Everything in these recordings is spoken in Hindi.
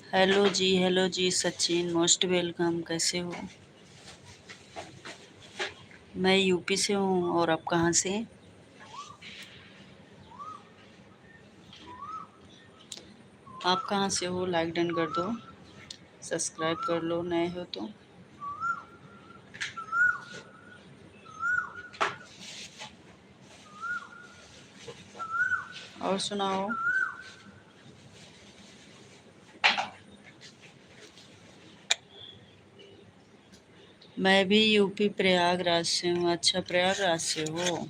हेलो जी सचिन, मोस्ट वेलकम। कैसे हो? मैं यूपी से हूँ। और आप कहाँ से? आप कहाँ से हो? लाइक डन कर दो, सब्सक्राइब कर लो नए हो तो। और सुनाओ। मैं भी यूपी प्रयागराज से हूँ। अच्छा, प्रयागराज से हो।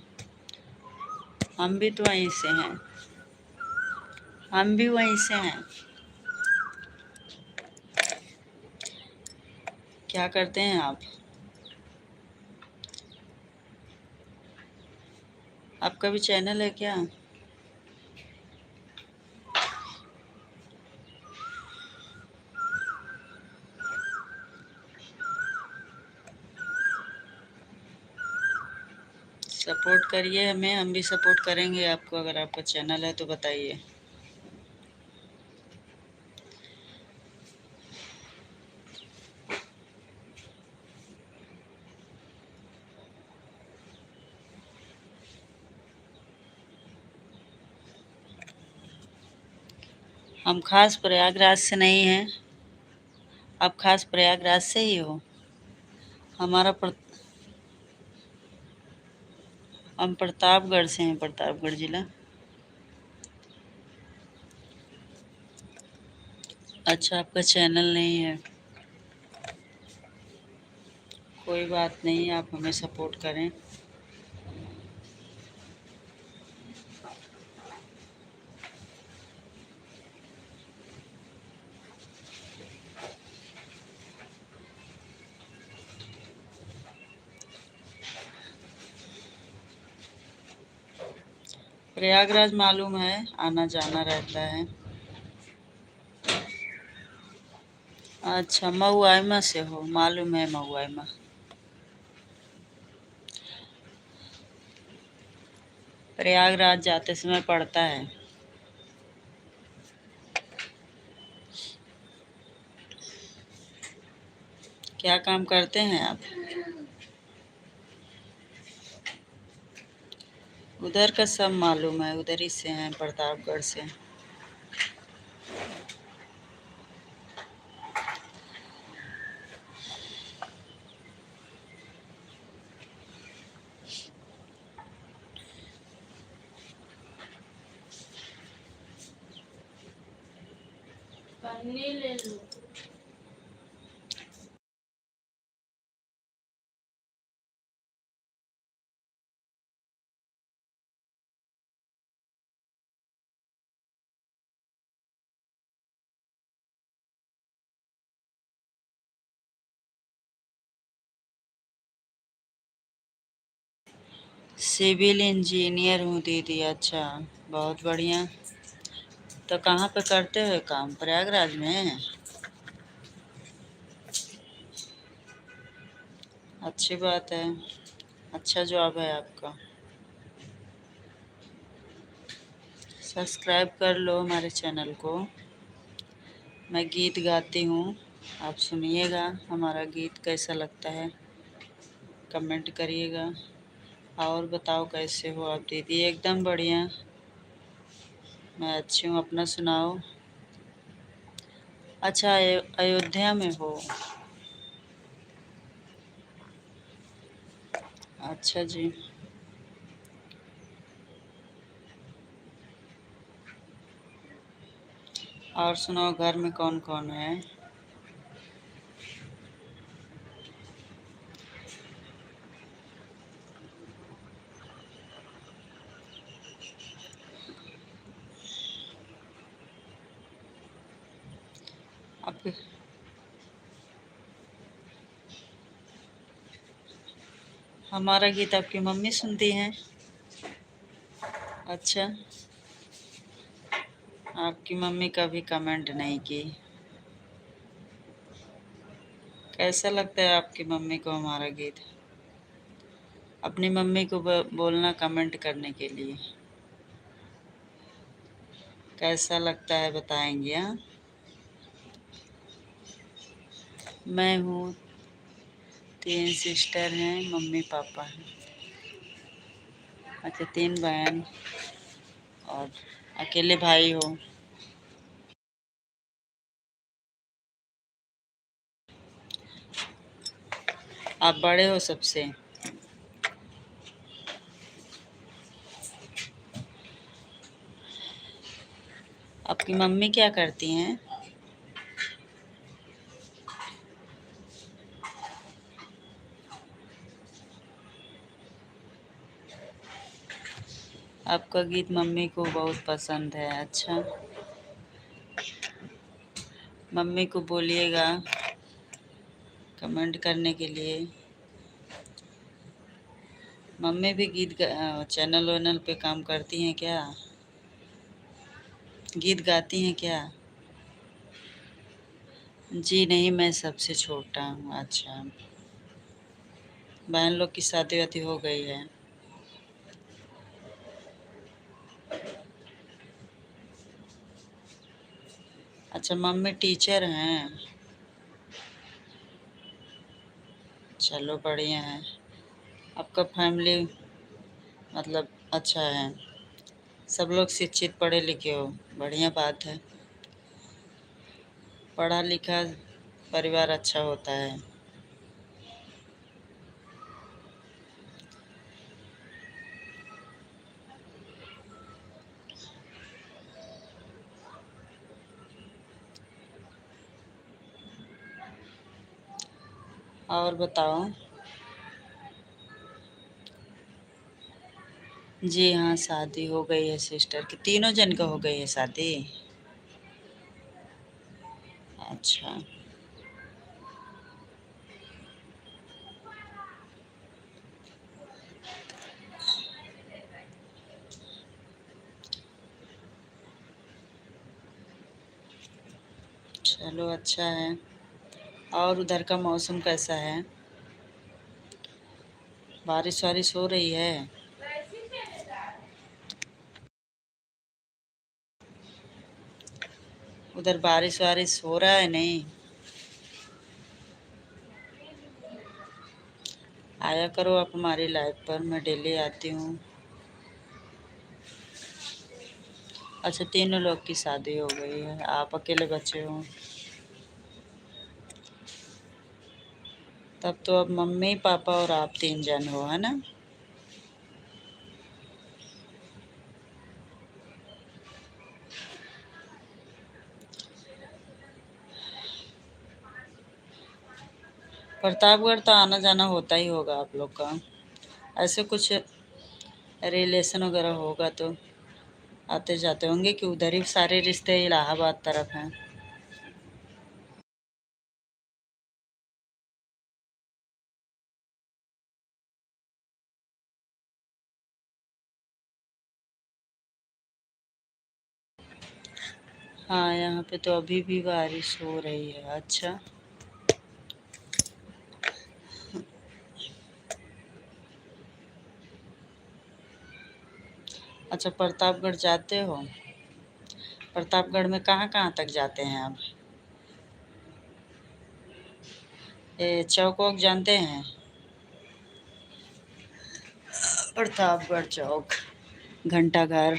हम भी तो वहीं से हैं। हम भी वहीं से हैं। क्या करते हैं आप? आपका भी चैनल है क्या? सपोर्ट करिए हमें, हम भी सपोर्ट करेंगे आपको। अगर आपका चैनल है तो बताइए। हम खास प्रयागराज से नहीं हैं। आप खास प्रयागराज से ही हो? हमारा हम प्रतापगढ़ से हैं, प्रतापगढ़ जिला। अच्छा, आपका चैनल नहीं है। कोई बात नहीं, आप हमें सपोर्ट करें। प्रयागराज मालूम है, आना जाना रहता है। अच्छा, मऊआइमा से हो? मालूम है मऊआइमा। प्रयागराज जाते समय पड़ता है। क्या काम करते हैं आप? उधर का सब मालूम है, उधर ही से हैं, प्रतापगढ़ से। पन्नी ले लो। सिविल इंजीनियर हूँ दीदी। अच्छा, बहुत बढ़िया। तो कहाँ पे करते हो काम? प्रयागराज में? अच्छी बात है। अच्छा जॉब है आपका। सब्सक्राइब कर लो हमारे चैनल को। मैं गीत गाती हूँ, आप सुनिएगा। हमारा गीत कैसा लगता है कमेंट करिएगा। और बताओ कैसे हो आप दीदी? एकदम बढ़िया, मैं अच्छी हूँ। अपना सुनाओ। अच्छा, अयोध्या में हो? अच्छा जी। और सुनाओ, घर में कौन कौन है? आपके हमारा गीत आपकी मम्मी सुनती हैं? अच्छा, आपकी मम्मी कभी कमेंट नहीं की। कैसा लगता है आपकी मम्मी को हमारा गीत? अपनी मम्मी को बोलना कमेंट करने के लिए। कैसा लगता है बताएंगे? हाँ, मैं हूँ, 3 सिस्टर हैं, मम्मी पापा हैं। अच्छा, 3 बहन और अकेले भाई हो। आप बड़े हो सबसे। आपकी मम्मी क्या करती हैं? आपका गीत मम्मी को बहुत पसंद है। अच्छा, मम्मी को बोलिएगा कमेंट करने के लिए। मम्मी भी चैनल वैनल पे काम करती हैं क्या? गीत गाती हैं क्या? जी नहीं, मैं सबसे छोटा हूँ। अच्छा, बहन लोग की शादी वादी हो गई है। अच्छा, मम्मी टीचर हैं। चलो बढ़िया है। आपका फैमिली मतलब अच्छा है, सब लोग शिक्षित पढ़े लिखे हो, बढ़िया बात है। पढ़ा लिखा परिवार अच्छा होता है। और बताओ। जी हाँ, शादी हो गई है सिस्टर की, तीनों जन का हो गई है शादी। अच्छा, चलो अच्छा है। और उधर का मौसम कैसा है? बारिश वारिश हो रही है? उधर बारिश वारिश हो रहा है नहीं? आया करो आप हमारी लाइफ पर, मैं डेली आती हूँ। अच्छा, तीनों लोग की शादी हो गई है, आप अकेले बचे हो। तब तो अब मम्मी पापा और आप 3 जन हो, है ना? प्रतापगढ़ तो आना जाना होता ही होगा आप लोग का। ऐसे कुछ रिलेशन वगैरह होगा तो आते जाते होंगे, कि उधर ही सारे रिश्ते इलाहाबाद तरफ हैं। हाँ, यहाँ पे तो अभी भी बारिश हो रही है। अच्छा। अच्छा, प्रतापगढ़ जाते हो? प्रतापगढ़ में कहाँ कहाँ तक जाते हैं आप? ये चौक वौक जानते हैं? प्रतापगढ़ चौक, घंटाघर।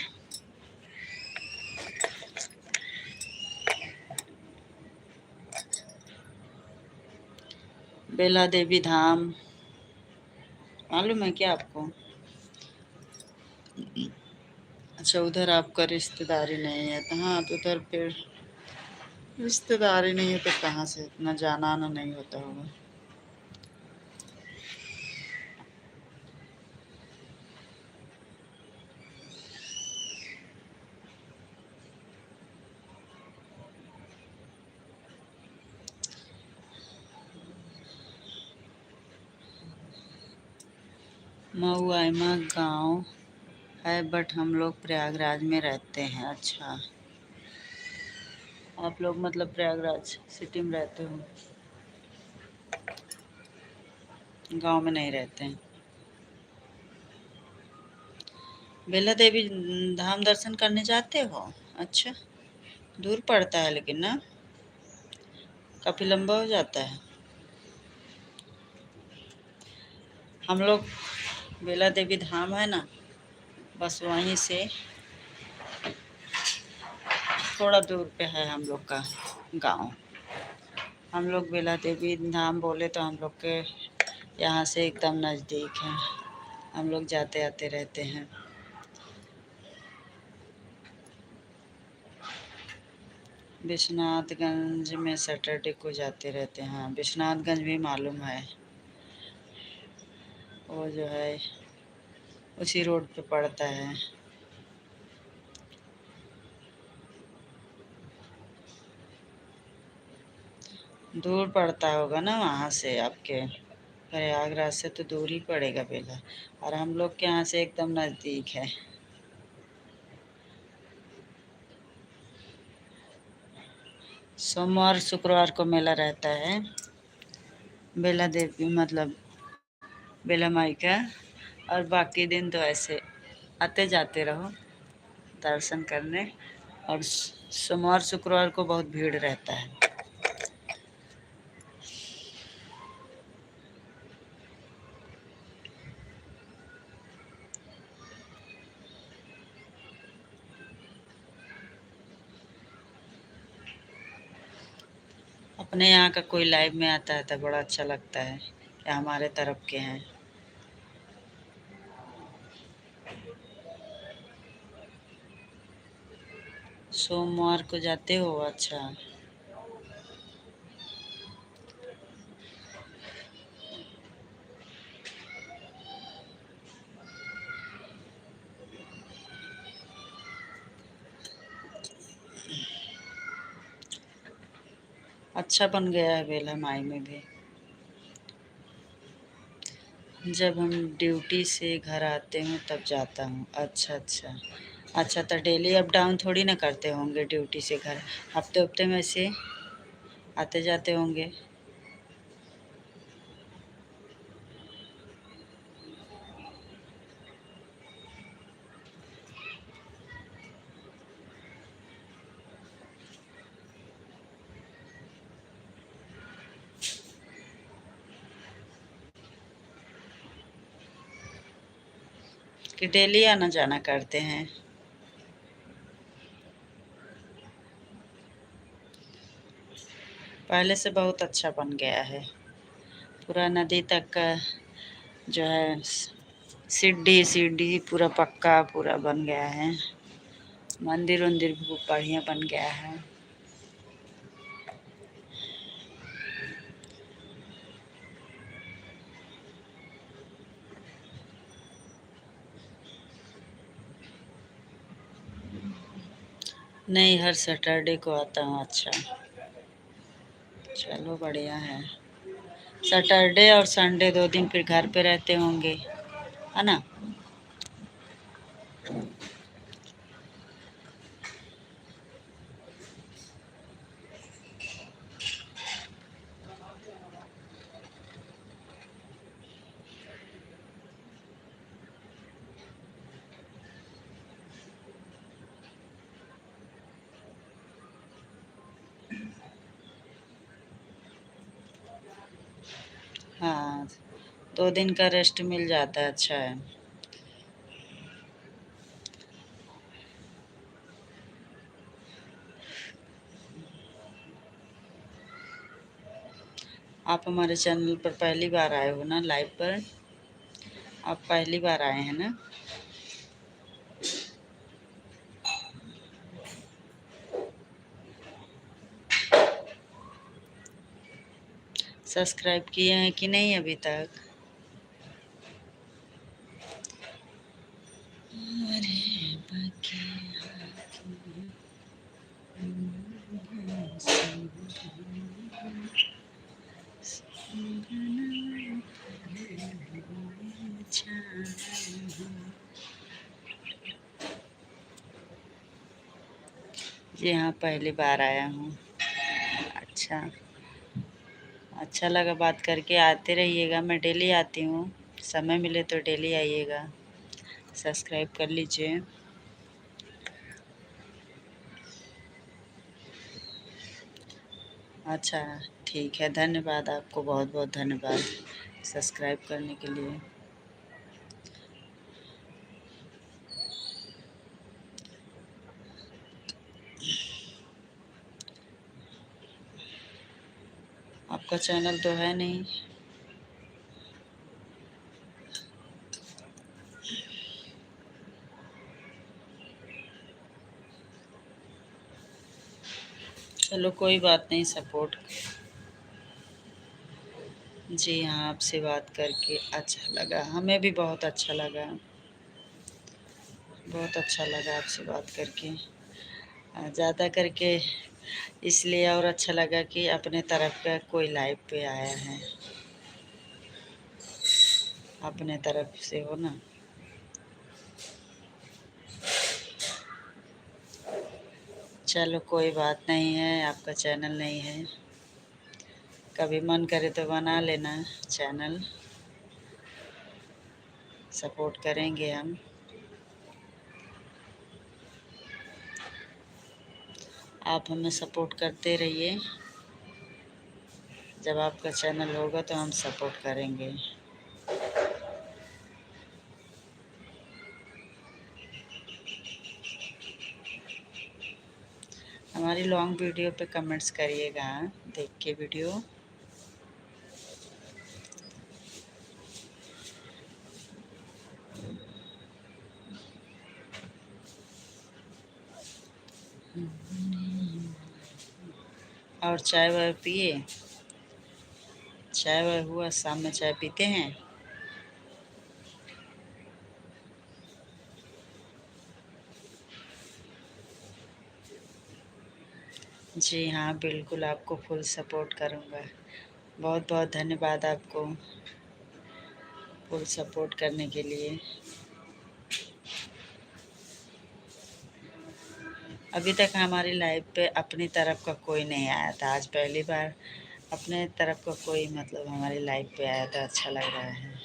बेला देवी धाम, मालूम है क्या आपको? अच्छा, उधर आपका रिश्तेदारी नहीं है तो हाँ, तो उधर फिर रिश्तेदारी नहीं है तो कहाँ से इतना जाना आना नहीं होता होगा। महुआइमा गांव है, बट हम लोग प्रयागराज में रहते हैं। अच्छा, आप लोग मतलब प्रयागराज सिटी में रहते हो, गांव में नहीं रहते हैं। बेला देवी धाम दर्शन करने जाते हो? अच्छा, दूर पड़ता है लेकिन ना, काफ़ी लंबा हो जाता है। हम लोग बेला देवी धाम है ना, बस वहीं से थोड़ा दूर पे है हम लोग का गांव। हम लोग बेला देवी धाम बोले तो हम लोग के यहाँ से एकदम नज़दीक है, हम लोग जाते आते रहते हैं। विश्वनाथगंज में सैटरडे को जाते रहते हैं। हाँ, विश्वनाथगंज भी मालूम है, वो जो है उसी रोड पे पड़ता है। दूर पड़ता होगा ना वहाँ से, आपके प्रयागराज से तो दूर ही पड़ेगा बेला, और हम लोग के यहाँ से एकदम नज़दीक है। सोमवार शुक्रवार को मेला रहता है बेला देवी, मतलब बेला माई का, और बाकी दिन तो ऐसे आते जाते रहो दर्शन करने। और सोमवार शुक्रवार को बहुत भीड़ रहता है। अपने यहाँ का कोई लाइव में आता है तो बड़ा अच्छा लगता है कि हमारे तरफ के हैं। सोमवार को जाते हो? अच्छा। अच्छा बन गया है बेला माई में भी। जब हम ड्यूटी से घर आते हूँ तब जाता हूँ। अच्छा अच्छा। अच्छा, तो डेली अप डाउन थोड़ी ना करते होंगे ड्यूटी से घर, हफ्ते हफ्ते में से आते जाते होंगे। कि डेली आना जाना करते हैं? पहले से बहुत अच्छा बन गया है। पूरा नदी तक का जो है सीढ़ी सीढ़ी पूरा पक्का पूरा बन गया है। मंदिर वंदिर भी बढ़िया बन गया है। नहीं, हर सैटरडे को आता हूँ। अच्छा, चलो बढ़िया है। सैटरडे और संडे 2 दिन फिर घर पे रहते होंगे, है ना? हाँ, 2 दिन का रेस्ट मिल जाता है, अच्छा है। आप हमारे चैनल पर पहली बार आए हो ना लाइव पर? आप पहली बार आए हैं ना? सब्सक्राइब किए हैं कि नहीं अभी तक? अरे जी हाँ, पहली बार आया हूँ। अच्छा, अच्छा लगा बात करके। आते रहिएगा, मैं डेली आती हूँ, समय मिले तो डेली आइएगा। सब्सक्राइब कर लीजिए। अच्छा, ठीक है, धन्यवाद। आपको बहुत बहुत धन्यवाद सब्सक्राइब करने के लिए। आपका चैनल तो है नहीं। चलो कोई बात नहीं, सपोर्ट। जी हाँ, आपसे बात करके अच्छा लगा, हमें भी बहुत अच्छा लगा, बहुत अच्छा लगा आपसे बात करके। ज़्यादा करके इसलिए और अच्छा लगा कि अपने तरफ का कोई लाइव पे आया है, अपने तरफ से हो ना। चलो कोई बात नहीं है, आपका चैनल नहीं है, कभी मन करे तो बना लेना चैनल, सपोर्ट करेंगे हम। आप हमें सपोर्ट करते रहिए, जब आपका चैनल होगा तो हम सपोर्ट करेंगे। हमारी लॉन्ग वीडियो पे कमेंट्स करिएगा, देख के वीडियो। और चाय वाय पिए? चाय वाय हुआ? शाम में चाय पीते हैं? जी हाँ, बिल्कुल आपको फुल सपोर्ट करूँगा। बहुत बहुत धन्यवाद आपको फुल सपोर्ट करने के लिए। अभी तक हमारी लाइफ पे अपनी तरफ का कोई नहीं आया था, आज पहली बार अपने तरफ का कोई मतलब हमारी लाइफ पे आया था, अच्छा लग रहा है।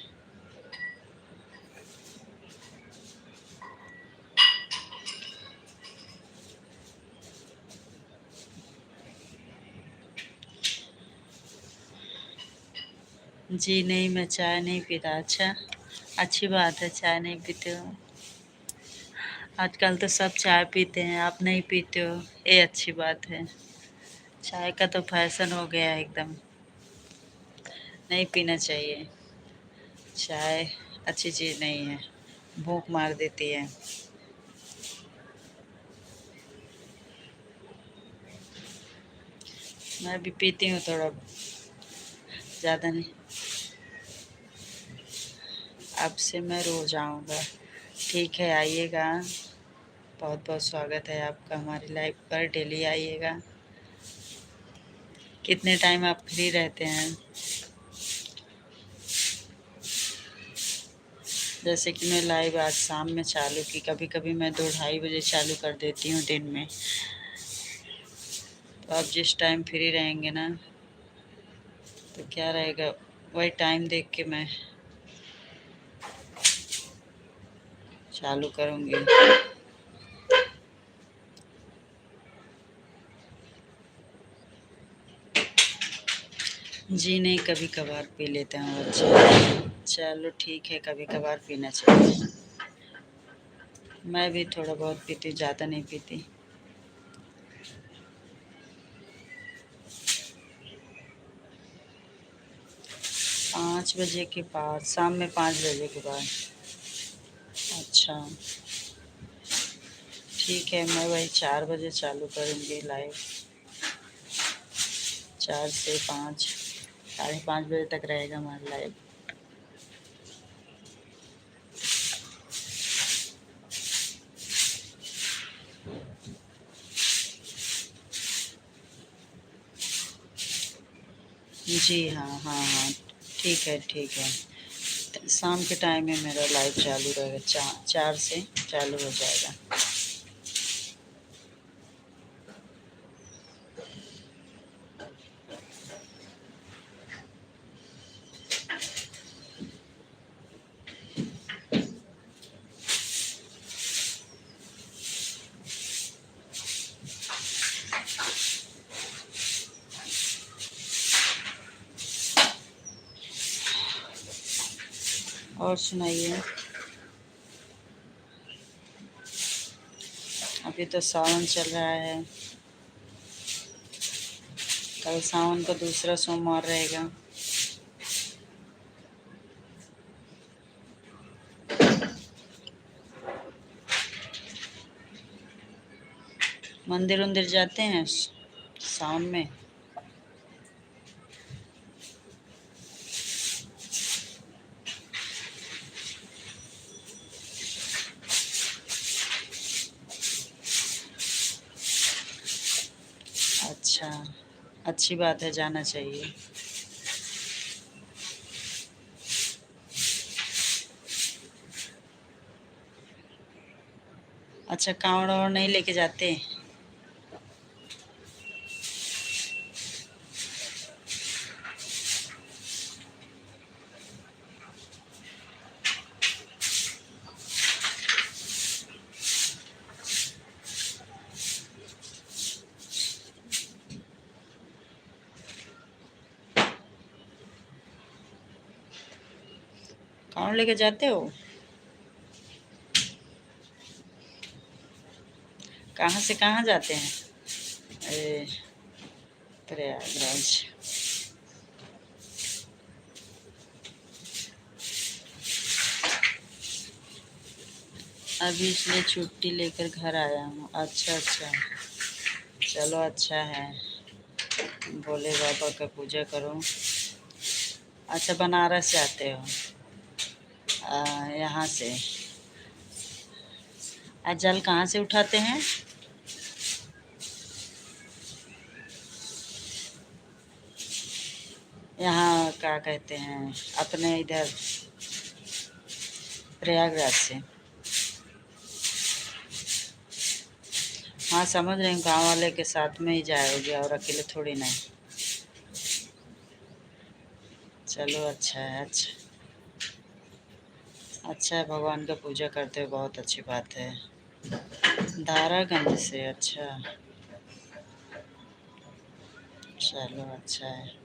जी नहीं, मैं चाय नहीं पीता। अच्छा, अच्छी बात है, चाय नहीं पीते हो। आजकल तो सब चाय पीते हैं, आप नहीं पीते हो, ये अच्छी बात है। चाय का तो फैशन हो गया है एकदम, नहीं पीना चाहिए। चाय अच्छी चीज़ नहीं है, भूख मार देती है। मैं भी पीती हूँ थोड़ा, ज़्यादा नहीं। अब से मैं रोज़ आऊँगा। ठीक है, आइएगा, बहुत बहुत स्वागत है आपका हमारी लाइफ पर, डेली आइएगा। कितने टाइम आप फ्री रहते हैं? जैसे कि मैं लाइव आज शाम में चालू की, कभी कभी मैं 2-2:30 बजे चालू कर देती हूँ दिन में। तो आप जिस टाइम फ्री रहेंगे ना, तो क्या रहेगा, वही टाइम देख के मैं चालू करूँगी। जी नहीं, कभी कभार पी लेते हैं बच्चे। चलो ठीक है, कभी कभार पीना चाहिए। मैं भी थोड़ा बहुत पीती, ज़्यादा नहीं पीती। 5 बजे के बाद, शाम में 5 बजे के बाद। अच्छा ठीक है, मैं वही 4 बजे चालू करूँगी लाइव, 4 से 5, 5:30 बजे तक रहेगा हमारा लाइव। जी हाँ हाँ हाँ, ठीक है ठीक है। शाम के टाइम में मेरा लाइव चालू रहेगा, 4 से चालू हो जाएगा। और सुनाइए। अभी तो सावन चल रहा है, कल सावन का दूसरा सोमवार रहेगा। मंदिर उंदिर जाते हैं सावन में? अच्छा, अच्छी बात है, जाना चाहिए। अच्छा, कांवड़ और नहीं लेके जाते? कांवड़ लेके जाते हो? कहाँ से कहाँ जाते हैं? अरे, प्रयागराज। अभी इसलिए छुट्टी लेकर घर आया हूँ। अच्छा अच्छा, चलो अच्छा है। भोले बाबा का पूजा करो। अच्छा, बनारस से आते हो? यहाँ से। जल कहाँ से उठाते हैं? यहाँ क्या कहते हैं अपने इधर, प्रयागराज से। हाँ, समझ रही हूँ, गाँव वाले के साथ में ही जाओगे और अकेले थोड़ी नहीं। चलो अच्छा है। अच्छा, अच्छा है, भगवान का पूजा करते हो, बहुत अच्छी बात है। दारागंज से? अच्छा, चलो अच्छा है।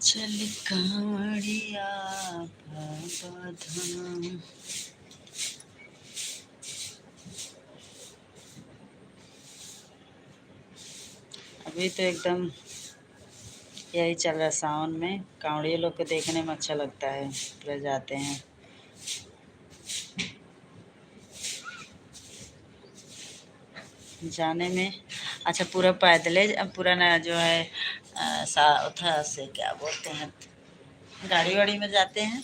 चल कांवड़िया बाबा धाम। अभी तो एकदम यही चल रहा है, सावन में कांवड़िया लोग को देखने में अच्छा लगता है, पूरे जाते हैं। जाने में अच्छा, पूरा पैदल है, पूरा ना जो है उधर से क्या बोलते हैं, गाड़ी वाड़ी में जाते हैं?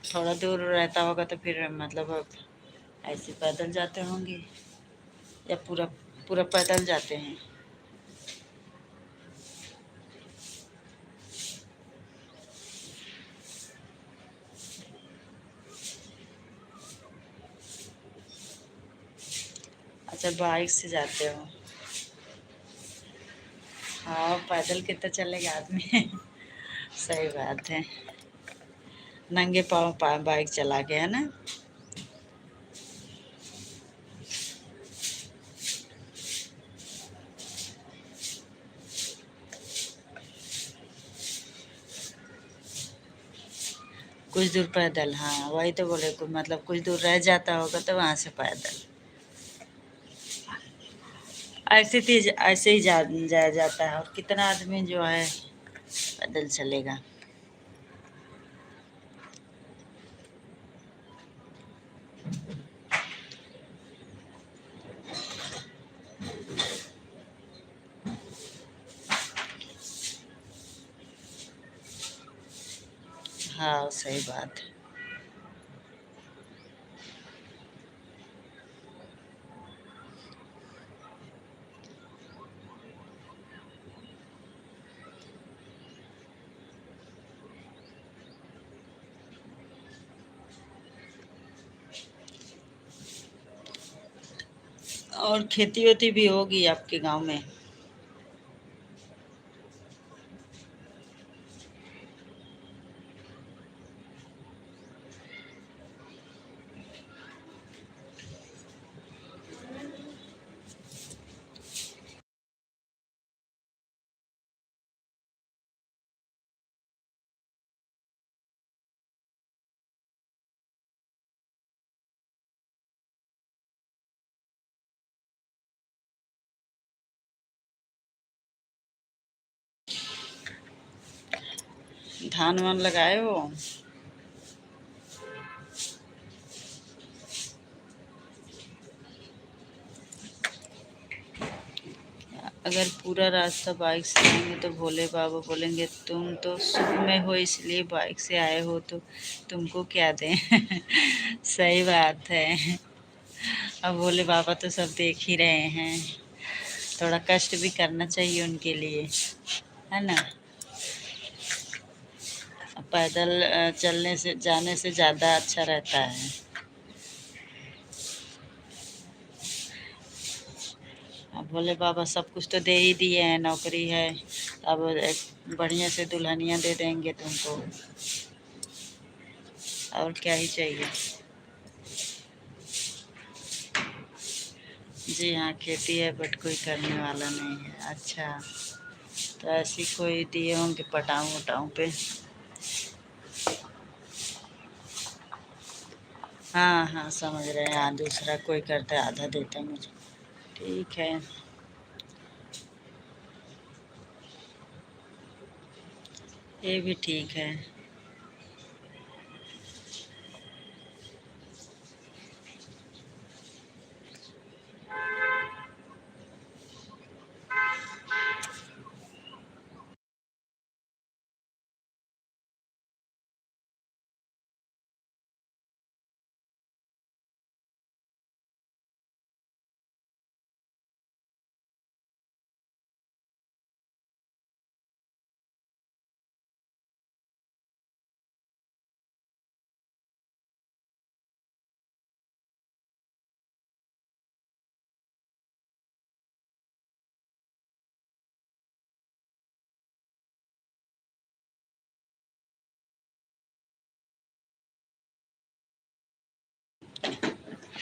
थोड़ा दूर रहता होगा तो फिर मतलब ऐसे पैदल जाते होंगे, या पूरा पूरा पैदल जाते हैं? अच्छा, बाइक से जाते हो? हाँ, पैदल कितना चलेगा आदमी। सही बात है, नंगे पाँव बाइक चला के, है ना? कुछ दूर पैदल, हाँ वही तो बोले, मतलब कुछ दूर रह जाता होगा तो वहाँ से पैदल। ऐसे ही जाया जाता है, और कितना आदमी जो है पैदल चलेगा। हाँ, सही बात है। और खेती वेती भी होगी आपके गांव में? धान वान लगाए हो? अगर पूरा रास्ता बाइक से आएंगे तो भोले बाबा बोलेंगे तुम तो सुख में हो इसलिए बाइक से आए हो, तो तुमको क्या दें। सही बात है। अब भोले बाबा तो सब देख ही रहे हैं, थोड़ा कष्ट भी करना चाहिए उनके लिए, है ना। पैदल चलने से जाने से ज़्यादा अच्छा रहता है। अब भोले बाबा सब कुछ तो दे ही दिए हैं, नौकरी है, अब एक बढ़िया से दुल्हनिया दे देंगे तुमको, और क्या ही चाहिए। जी हाँ, खेती है बट कोई करने वाला नहीं है। अच्छा, तो ऐसी कोई दिए होंगे पटाऊ वटाऊ पे। हाँ हाँ, समझ रहे हैं। हाँ, दूसरा कोई करता है, आधा देता है मुझे। ठीक है, ये भी ठीक है।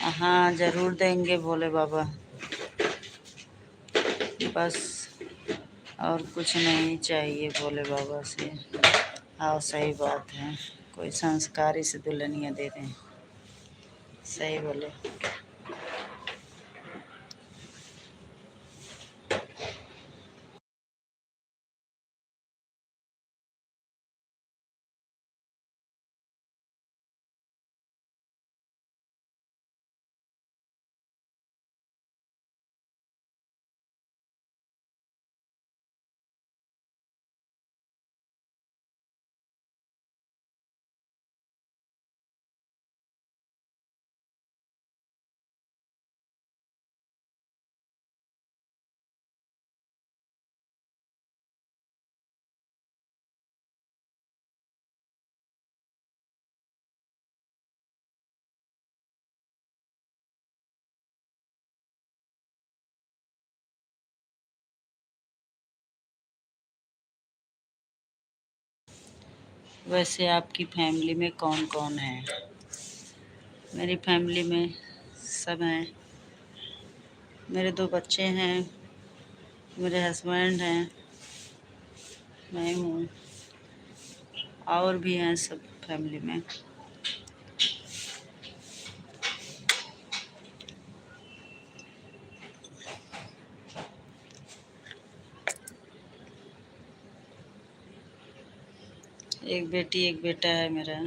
हाँ, ज़रूर देंगे भोले बाबा। बस और कुछ नहीं चाहिए भोले बाबा से। हाँ, सही बात है, कोई संस्कारी से दुल्हनिया दे दें। सही बोले। वैसे आपकी फैमिली में कौन कौन है? मेरी फैमिली में सब हैं। मेरे 2 बच्चे हैं, मेरे हस्बैंड हैं, मैं हूँ, और भी हैं सब फैमिली में। एक बेटी एक बेटा है मेरा।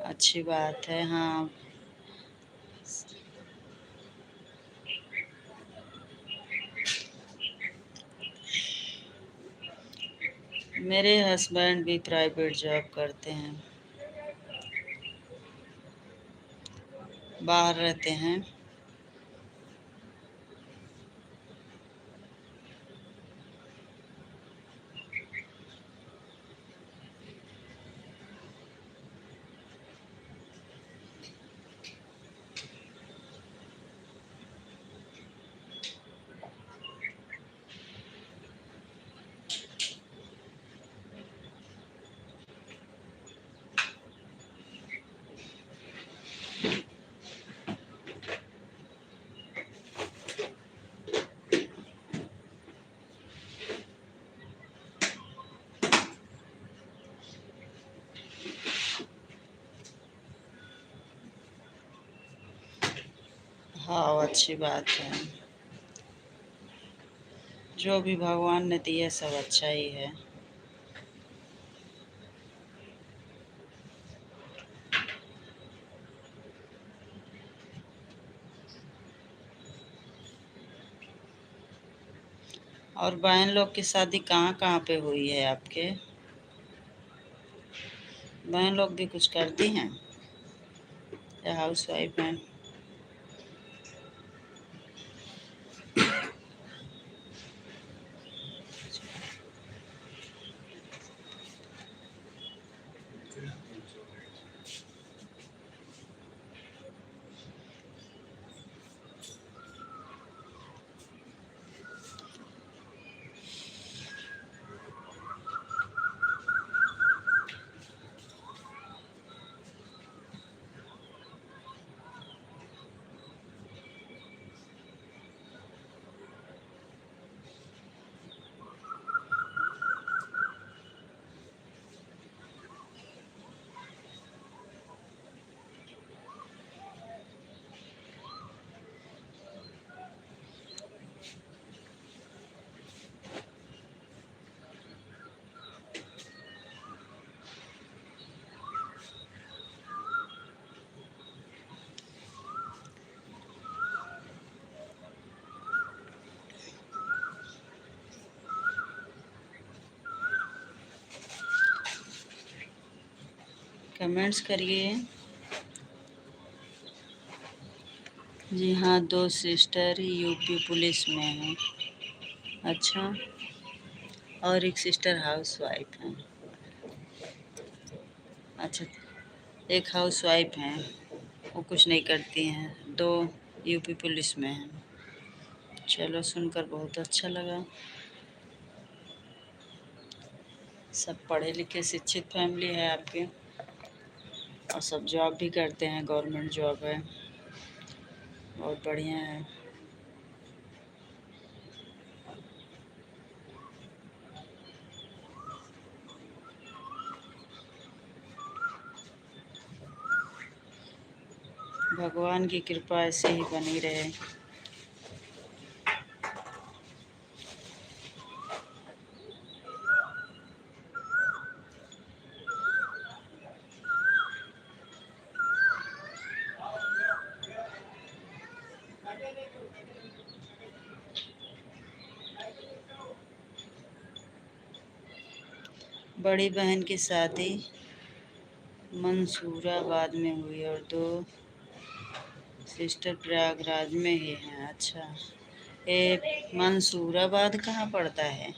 अच्छी बात है। हाँ, मेरे हस्बैंड भी प्राइवेट जॉब करते हैं, बाहर रहते हैं। हाँ, अच्छी बात है। जो भी भगवान ने दिया सब अच्छा ही है। और बहन लोग की शादी कहाँ कहाँ पे हुई है आपके? बहन लोग भी कुछ करती हैं या हाउस वाइफ हैं? कमेंट्स करिए। जी हाँ, 2 सिस्टर यूपी पुलिस में हैं। अच्छा। और एक सिस्टर हाउस वाइफ हैं। अच्छा, एक हाउस वाइफ हैं, वो कुछ नहीं करती हैं। 2 यूपी पुलिस में हैं। चलो, सुनकर बहुत अच्छा लगा। सब पढ़े लिखे शिक्षित फैमिली है आपके, और सब जॉब भी करते हैं, गवर्नमेंट जॉब है। बहुत बढ़िया है। भगवान की कृपा ऐसे ही बनी रहे। बड़ी बहन की शादी मंसूराबाद में हुई और 2 सिस्टर प्रयागराज में ही हैं। अच्छा, ये मंसूराबाद कहाँ पड़ता है?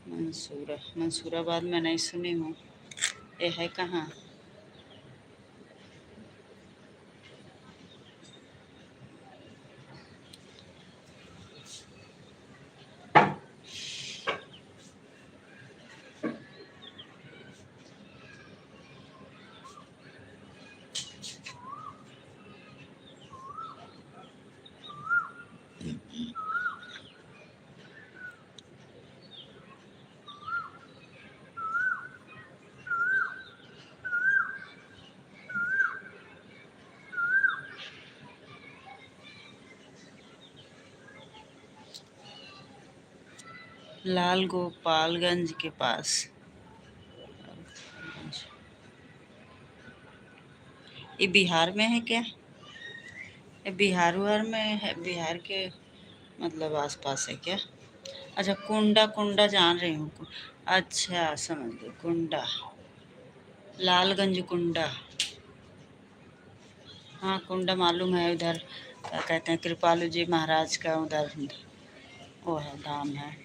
मंसूराबाद में नहीं सुनी हूँ। ये है कहाँ? लाल गोपालगंज के पास। ये बिहार में है क्या? ये बिहार उहार में है? बिहार के मतलब आसपास है क्या? अच्छा, कुंडा कुंडा जान रही हूँ। अच्छा, समझ गई, कुंडा। लालगंज कुंडा। हाँ, कुंडा मालूम है। उधर क्या कहते हैं, कृपालु जी महाराज का उधर वो है, धाम है।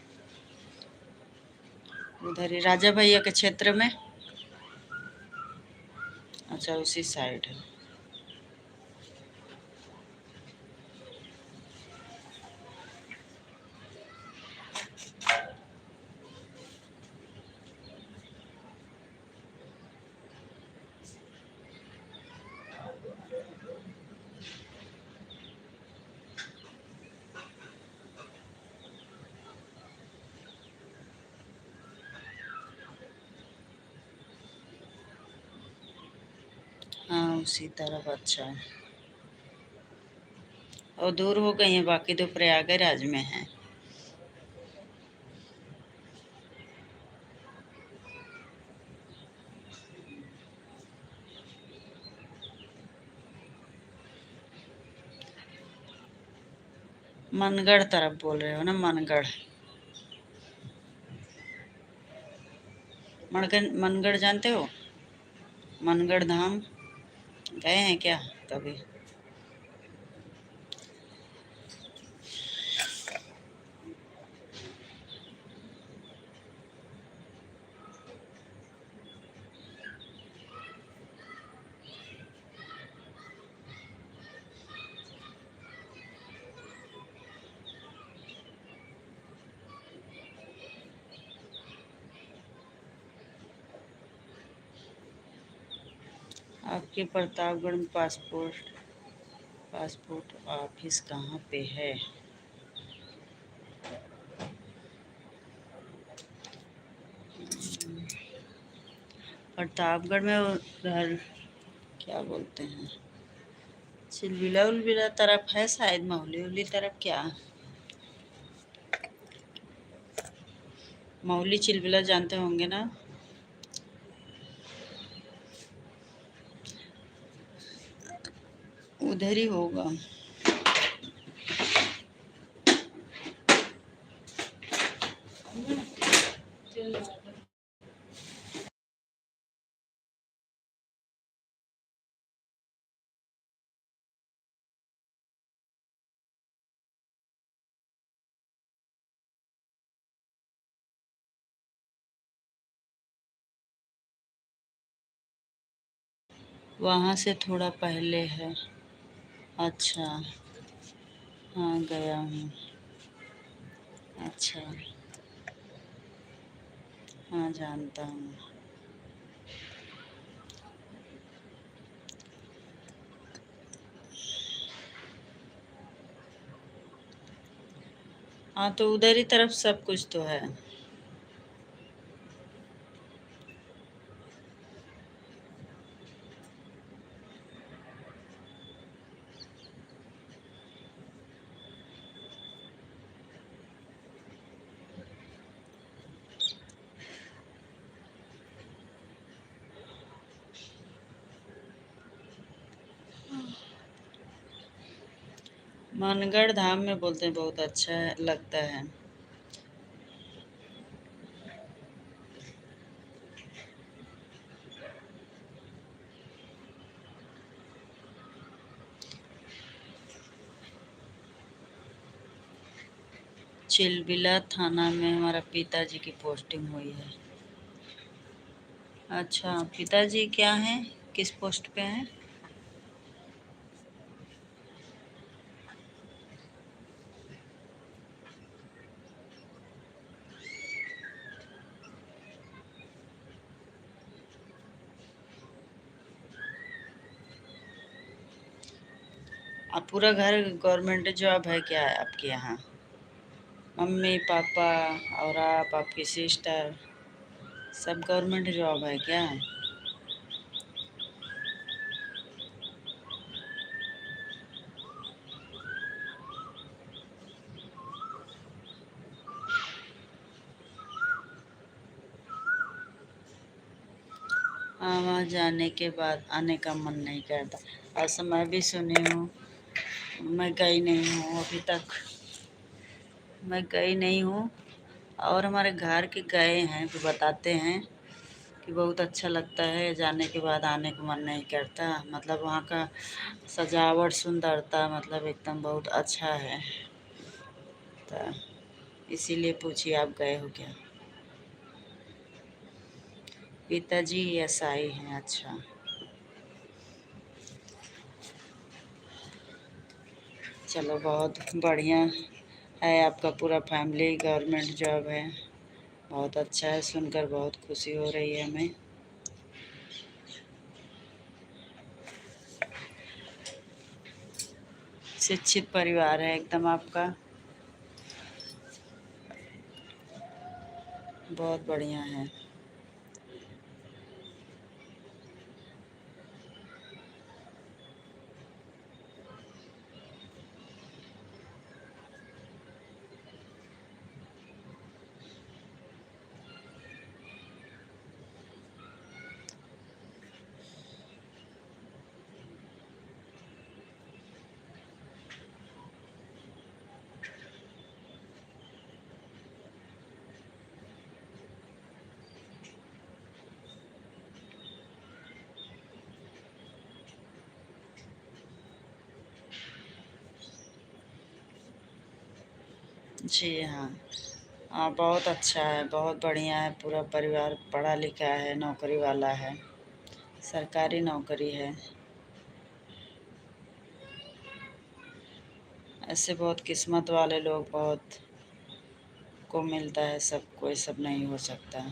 उधर ही राजा भैया के क्षेत्र में। अच्छा, उसी साइड है। हाँ, उसी तरफ। अच्छा है। और दूर हो गई हैं, बाकी तो प्रयागराज में हैं। मनगढ़ तरफ बोल रहे हो ना? मनगढ़, मनगढ़ जानते हो? मनगढ़ धाम गए हैं क्या कभी? आपके प्रतापगढ़ में पासपोर्ट ऑफिस कहाँ पे है? प्रतापगढ़ में उधर क्या बोलते हैं, चिलबिला उलबिला तरफ है शायद, महुली उली तरफ क्या? महुली चिलबिला जानते होंगे ना? उधर ही होगा। वहाँ से थोड़ा पहले है। अच्छा, हाँ गया हूँ। अच्छा, हाँ जानता हूँ। हाँ तो उधर ही तरफ सब कुछ तो है। मनगढ़ धाम में बोलते हैं बहुत अच्छा लगता है। चिलबिला थाना में हमारा पिताजी की पोस्टिंग हुई है। अच्छा, पिताजी क्या हैं, किस पोस्ट पे हैं? आप पूरा घर गवर्नमेंट जॉब है क्या है आपके यहाँ? मम्मी पापा और आप, आपकी सिस्टर, सब गवर्नमेंट जॉब है क्या? हाँ, वहाँ जाने के बाद आने का मन नहीं करता। ऐसा मैं भी सुनी हूँ, मैं गई नहीं हूँ अभी तक। मैं गई नहीं हूँ, और हमारे घर के गए हैं तो बताते हैं कि बहुत अच्छा लगता है, जाने के बाद आने का मन नहीं करता। मतलब वहाँ का सजावट सुंदरता मतलब एकदम बहुत अच्छा है। तो इसीलिए पूछिए आप गए हो क्या? पिताजी एसआई हैं। अच्छा, चलो बहुत बढ़िया है, आपका पूरा फैमिली गवर्नमेंट जॉब है। बहुत अच्छा है, सुनकर बहुत खुशी हो रही है हमें। शिक्षित परिवार है एकदम आपका, बहुत बढ़िया है। जी हाँ। हाँ, बहुत अच्छा है, बहुत बढ़िया है। पूरा परिवार पढ़ा लिखा है, नौकरी वाला है, सरकारी नौकरी है। ऐसे बहुत किस्मत वाले लोग बहुत को मिलता है, सबको ये सब नहीं हो सकता।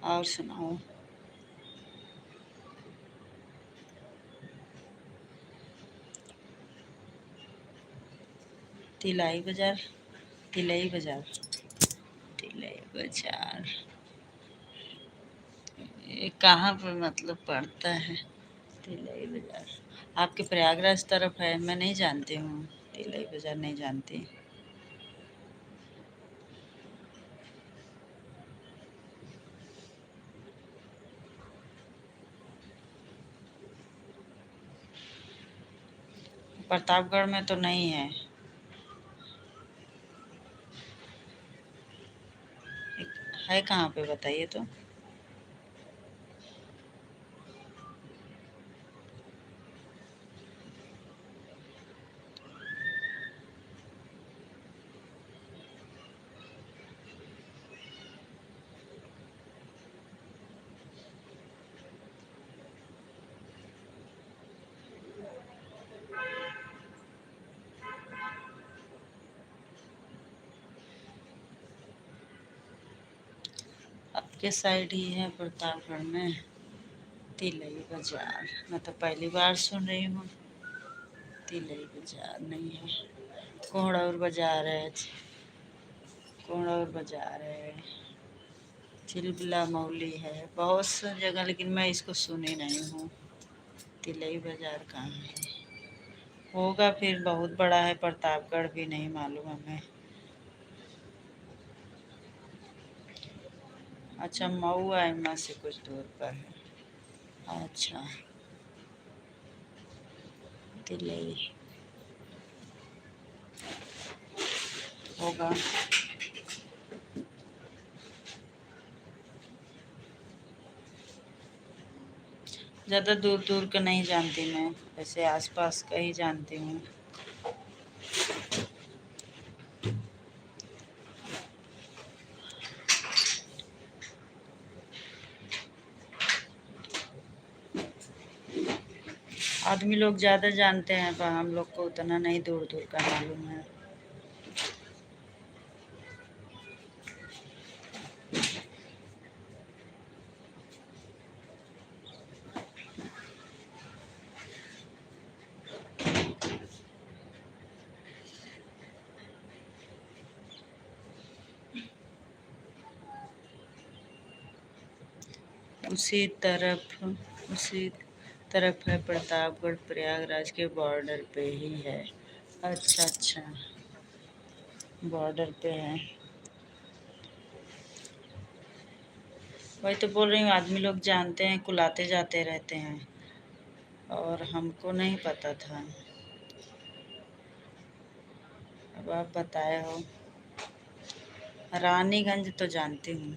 और सुनाओ। तिलाई बाजार, तिलई बाजार, तिलई बाजार ये कहाँ पे मतलब पड़ता है? तिलई बाजार आपके प्रयागराज तरफ है? मैं नहीं जानती हूँ, तिलई बाजार नहीं जानती। प्रतापगढ़ में तो नहीं है। है कहाँ पे बताइए तो। आपके साइड ही है प्रतापगढ़ में तिलई बाजार? मैं तो पहली बार सुन रही हूँ। तिलई बाजार नहीं है। कोहड़ौर बाजार है, कोहड़ौर बाजार है, चिलबिला मौली है, बहुत सी जगह, लेकिन मैं इसको सुनी नहीं हूँ। तिलई बाजार कहाँ है? होगा फिर, बहुत बड़ा है प्रतापगढ़ भी, नहीं मालूम हमें। अच्छा, मऊ आइमा से कुछ दूर पर है। अच्छा, तिलई होगा। ज़्यादा दूर दूर का नहीं जानती मैं, वैसे आसपास का ही जानती हूँ। आदमी लोग ज़्यादा जानते हैं, पर हम लोग को उतना नहीं दूर दूर का मालूम है। उसी तरफ, उसी तरफ है प्रतापगढ़, प्रयागराज के बॉर्डर पे ही है। अच्छा अच्छा, बॉर्डर पे है। वही तो बोल रही हूँ, आदमी लोग जानते हैं, कुलाते जाते रहते हैं, और हमको नहीं पता था। अब आप बताए हो। रानीगंज तो जानती हूँ,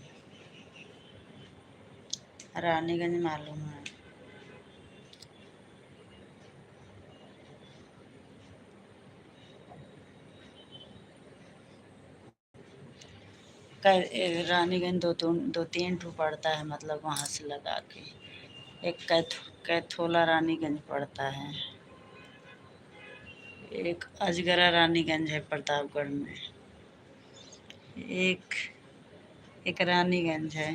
रानीगंज मालूम है। रानीगंज दो तीन ठो पड़ता है, मतलब वहाँ से लगा के। एक कैथोला रानीगंज पड़ता है, एक अजगरा रानीगंज है प्रतापगढ़ में, एक एक रानीगंज है।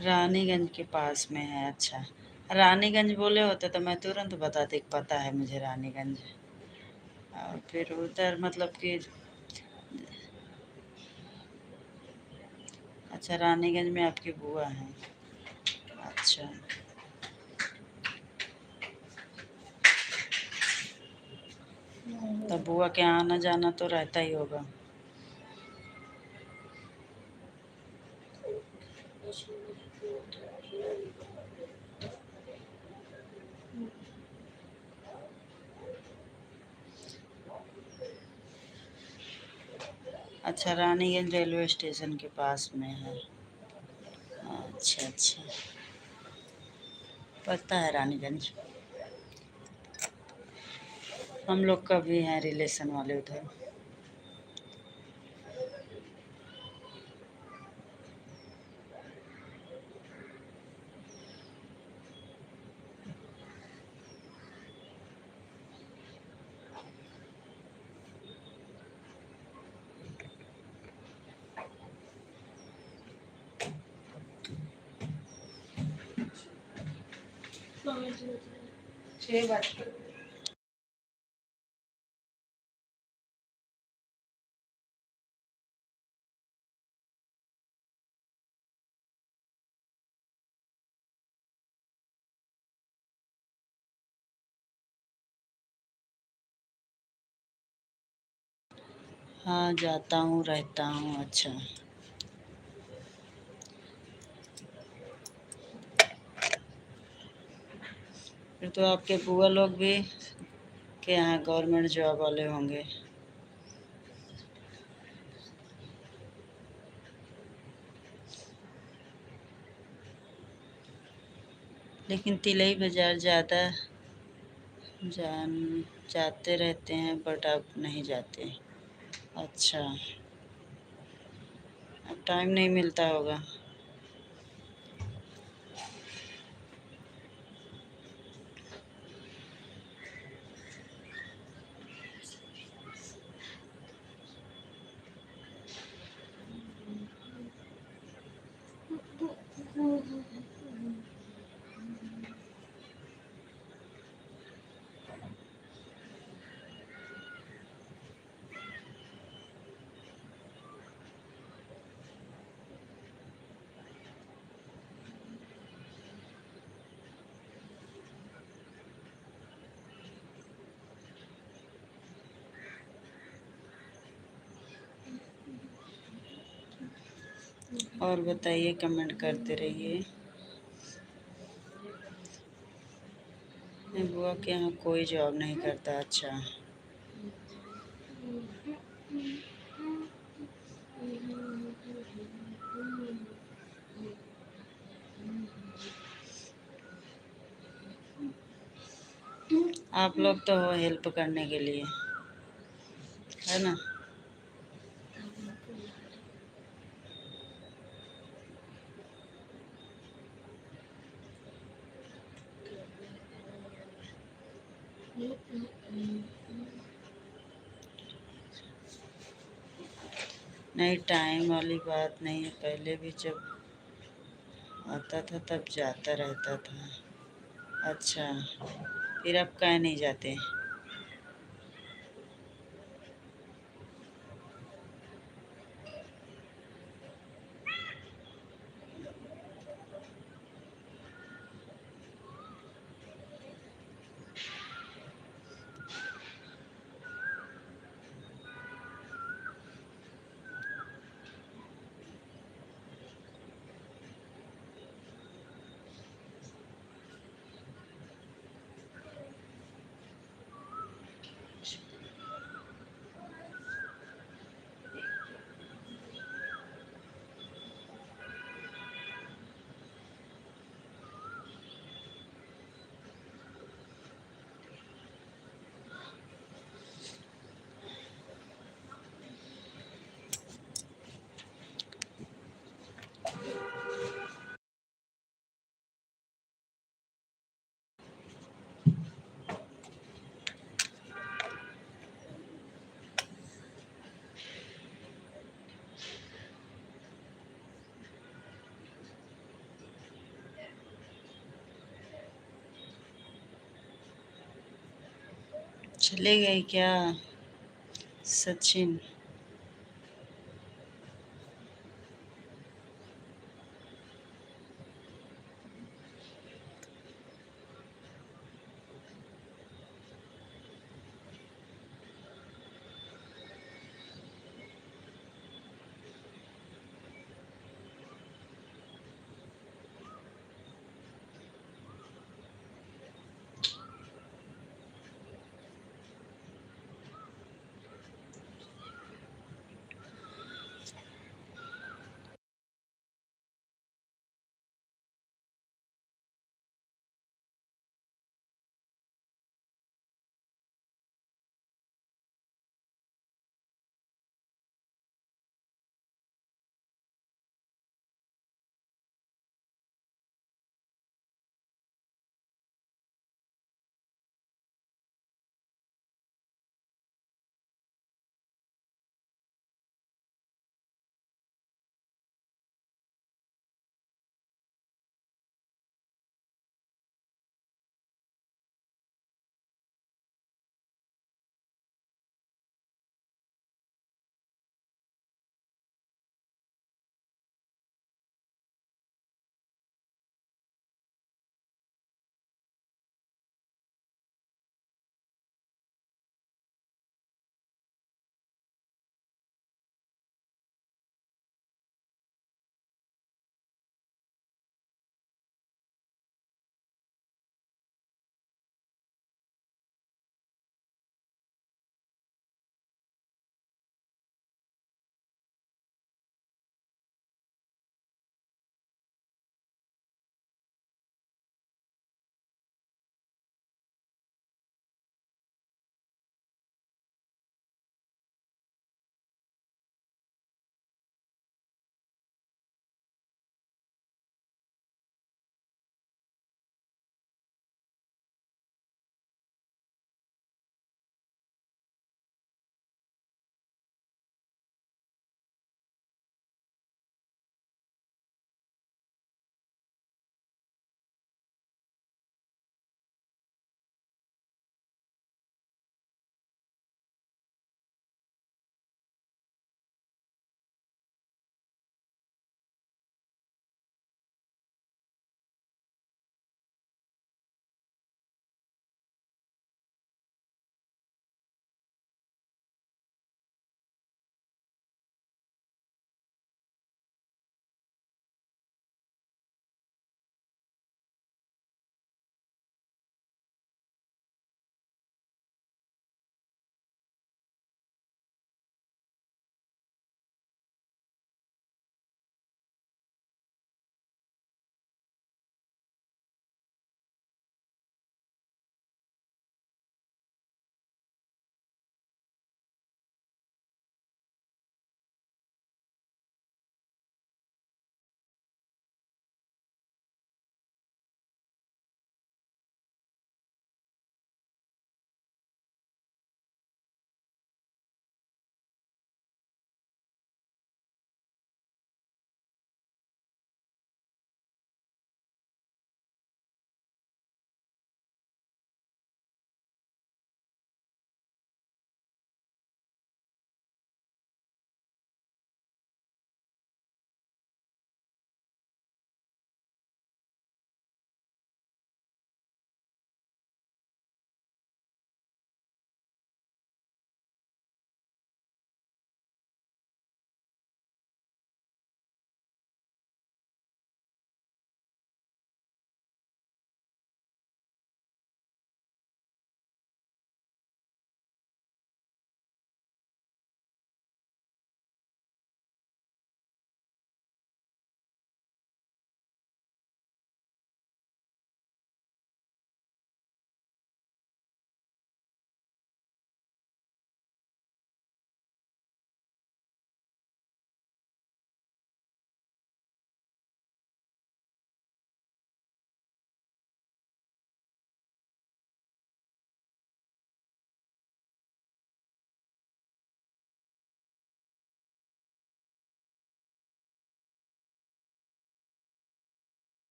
रानीगंज के पास में है। अच्छा, रानीगंज बोले होते तो मैं तुरंत बताती, पता है मुझे रानीगंज। और फिर उधर मतलब कि अच्छा, रानीगंज में आपकी बुआ है। अच्छा, तो बुआ के आना जाना तो रहता ही होगा। अच्छा, रानीगंज रेलवे स्टेशन के पास में है। अच्छा अच्छा, पता है रानीगंज। हम लोग का भी है रिलेशन वाले उधर। हाँ, जाता हूँ, रहता हूँ। अच्छा, फिर तो आपके बुआ लोग भी के यहाँ गवर्नमेंट जॉब वाले होंगे। लेकिन तिलई बाज़ार ज़्यादा जान जाते रहते हैं, बट अब नहीं जाते। अच्छा, अब टाइम नहीं मिलता होगा। और बताइए, कमेंट करते रहिए। बुआ के यहाँ कोई जॉब नहीं करता। अच्छा, आप लोग तो हो हेल्प करने के लिए, है ना। नहीं, टाइम वाली बात नहीं है, पहले भी जब आता था तब जाता रहता था। अच्छा, फिर अब काहे नहीं जाते। चले गए क्या सचिन?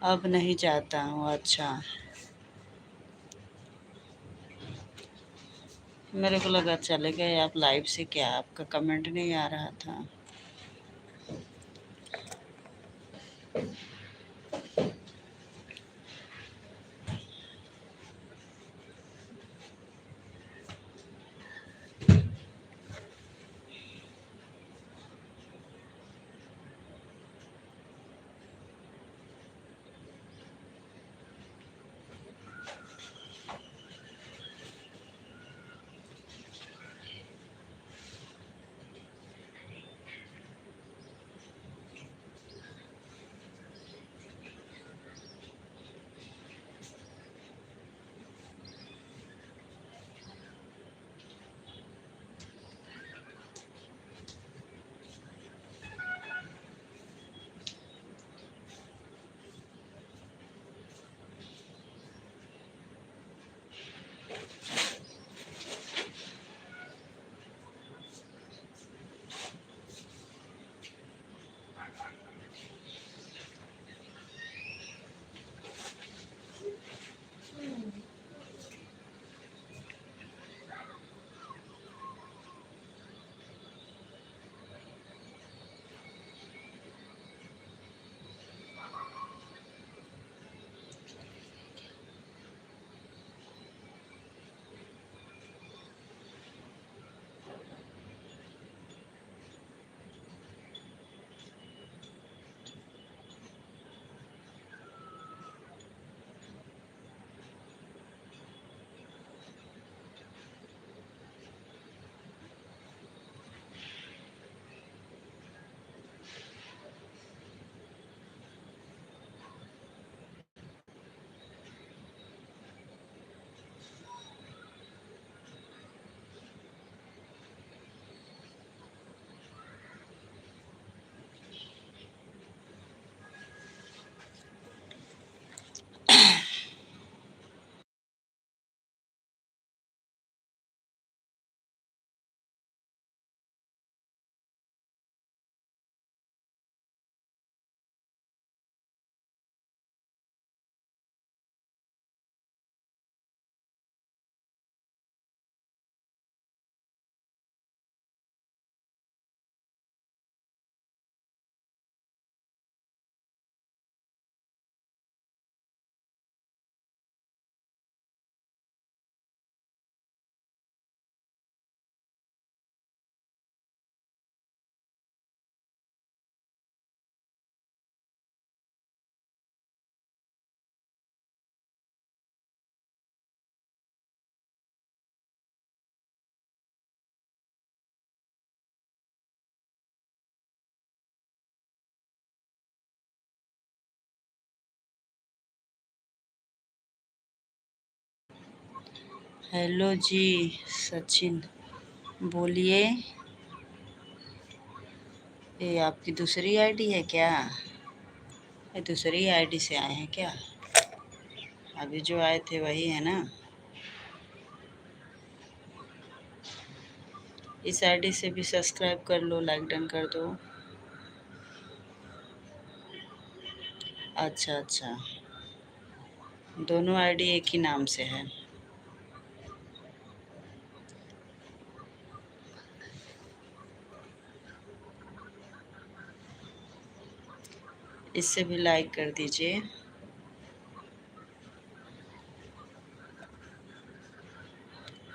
अब नहीं चाहता हूँ। अच्छा, मेरे को लगा चले गए आप लाइव से, क्या आपका कमेंट नहीं आ रहा था। हेलो जी सचिन, बोलिए। ये आपकी दूसरी आईडी है क्या? ये दूसरी आईडी से आए हैं क्या? अभी जो आए थे वही है ना? इस आईडी से भी सब्सक्राइब कर लो, लाइक डन कर दो। अच्छा अच्छा, दोनों आईडी एक ही नाम से है। इससे भी लाइक कर दीजिए।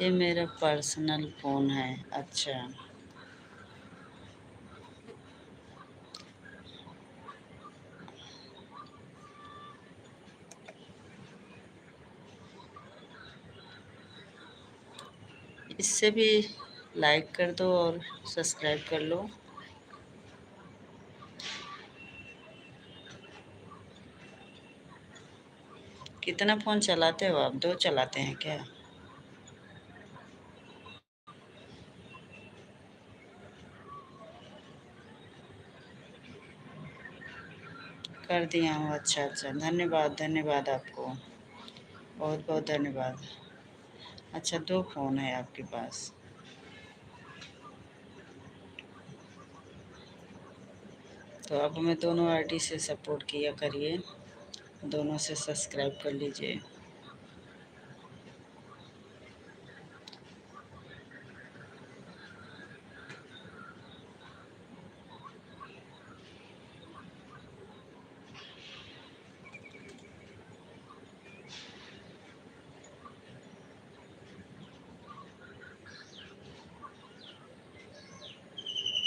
ये मेरा पर्सनल फ़ोन है। अच्छा, इससे भी लाइक कर दो और सब्सक्राइब कर लो। कितना फ़ोन चलाते हो आप? 2 चलाते हैं क्या? कर दिया हूँ। अच्छा अच्छा, धन्यवाद धन्यवाद आपको, बहुत बहुत धन्यवाद। अच्छा, 2 फ़ोन है आपके पास। तो आप हमें दोनों आईडी से सपोर्ट किया करिए। दोनों से सब्सक्राइब कर लीजिए।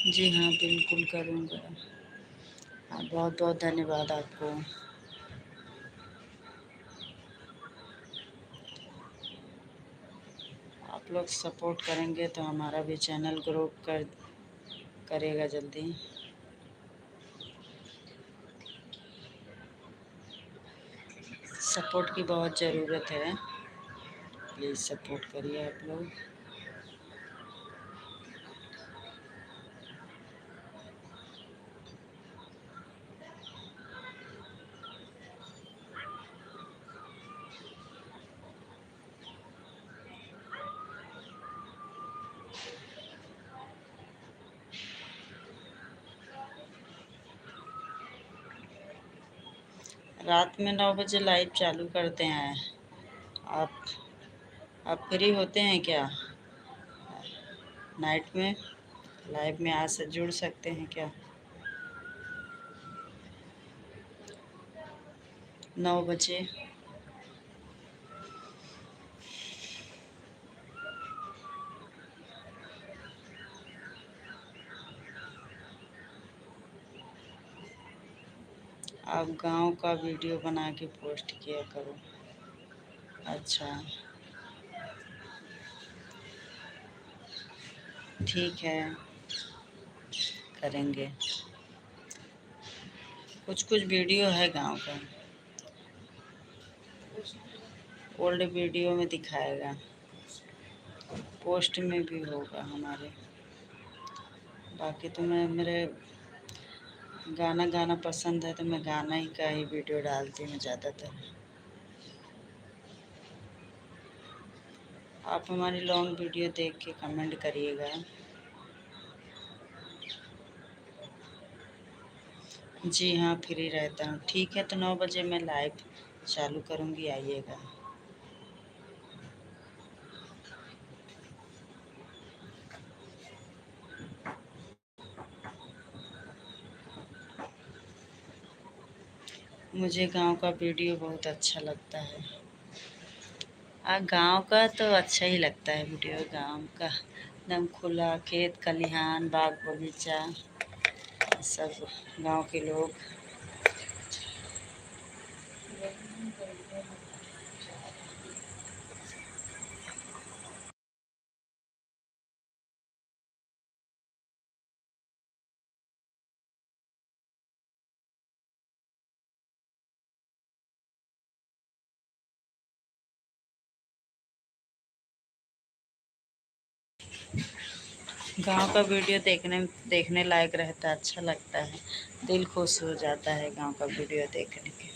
जी हाँ, बिल्कुल करूँगा। बहुत बहुत धन्यवाद आपको। आप लोग सपोर्ट करेंगे तो हमारा भी चैनल ग्रो करेगा जल्दी। सपोर्ट की बहुत ज़रूरत है, प्लीज़ सपोर्ट करिए आप लोग। रात में 9 बजे लाइव चालू करते हैं। आप आप फ्री होते हैं क्या नाइट में? लाइव में आज से जुड़ सकते हैं क्या? 9 बजे। आप गांव का वीडियो बना के पोस्ट किया करो। अच्छा, ठीक है, करेंगे। कुछ कुछ वीडियो है गांव का, ओल्ड वीडियो में दिखाएगा, पोस्ट में भी होगा हमारे। बाकी तो मैं मेरे गाना गाना पसंद है तो मैं गाना ही का ही वीडियो डालती हूँ ज़्यादातर। आप हमारी लॉन्ग वीडियो देख के कमेंट करिएगा। जी हाँ, फ्री रहता हूँ। ठीक है, तो 9 बजे मैं लाइव चालू करूँगी, आइएगा। मुझे गांव का वीडियो बहुत अच्छा लगता है। गांव का तो अच्छा ही लगता है वीडियो, गांव का एकदम खुला खेत खलिहान बाग बगीचा सब, गांव के लोग। गांव का वीडियो देखने लायक रहता है, अच्छा लगता है, दिल खुश हो जाता है गांव का वीडियो देखने के।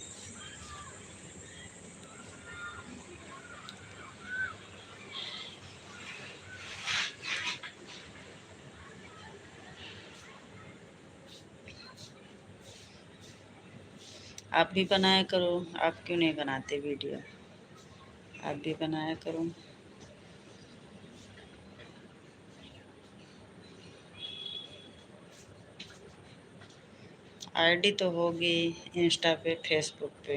आप भी बनाया करो, आप क्यों नहीं बनाते वीडियो? आप भी बनाया करो। आईडी तो होगी इंस्टा पे, फेसबुक पे।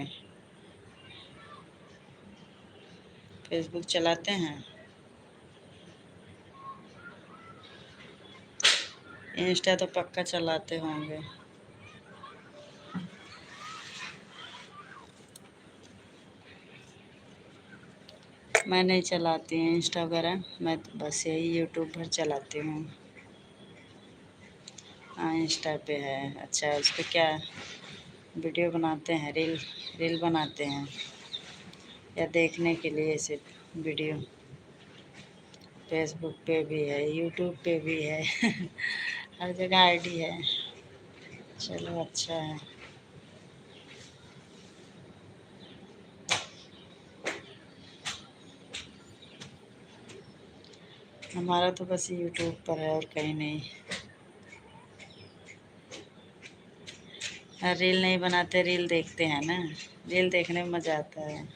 फेसबुक चलाते हैं? इंस्टा तो पक्का चलाते होंगे। मैं नहीं चलाती हूँ इंस्टा वगैरह, मैं तो बस यही यूट्यूब पर चलाती हूँ। हाँ, इंस्टा पे है। अच्छा, उस पर क्या वीडियो बनाते हैं? रील रील बनाते हैं या देखने के लिए सिर्फ वीडियो? फेसबुक पे भी है, यूट्यूब पे भी है हर जगह आईडी है। चलो, अच्छा है। हमारा तो बस यूट्यूब पर है और कहीं नहीं। रील नहीं बनाते, रील देखते हैं ना। रील देखने में मज़ा आता है।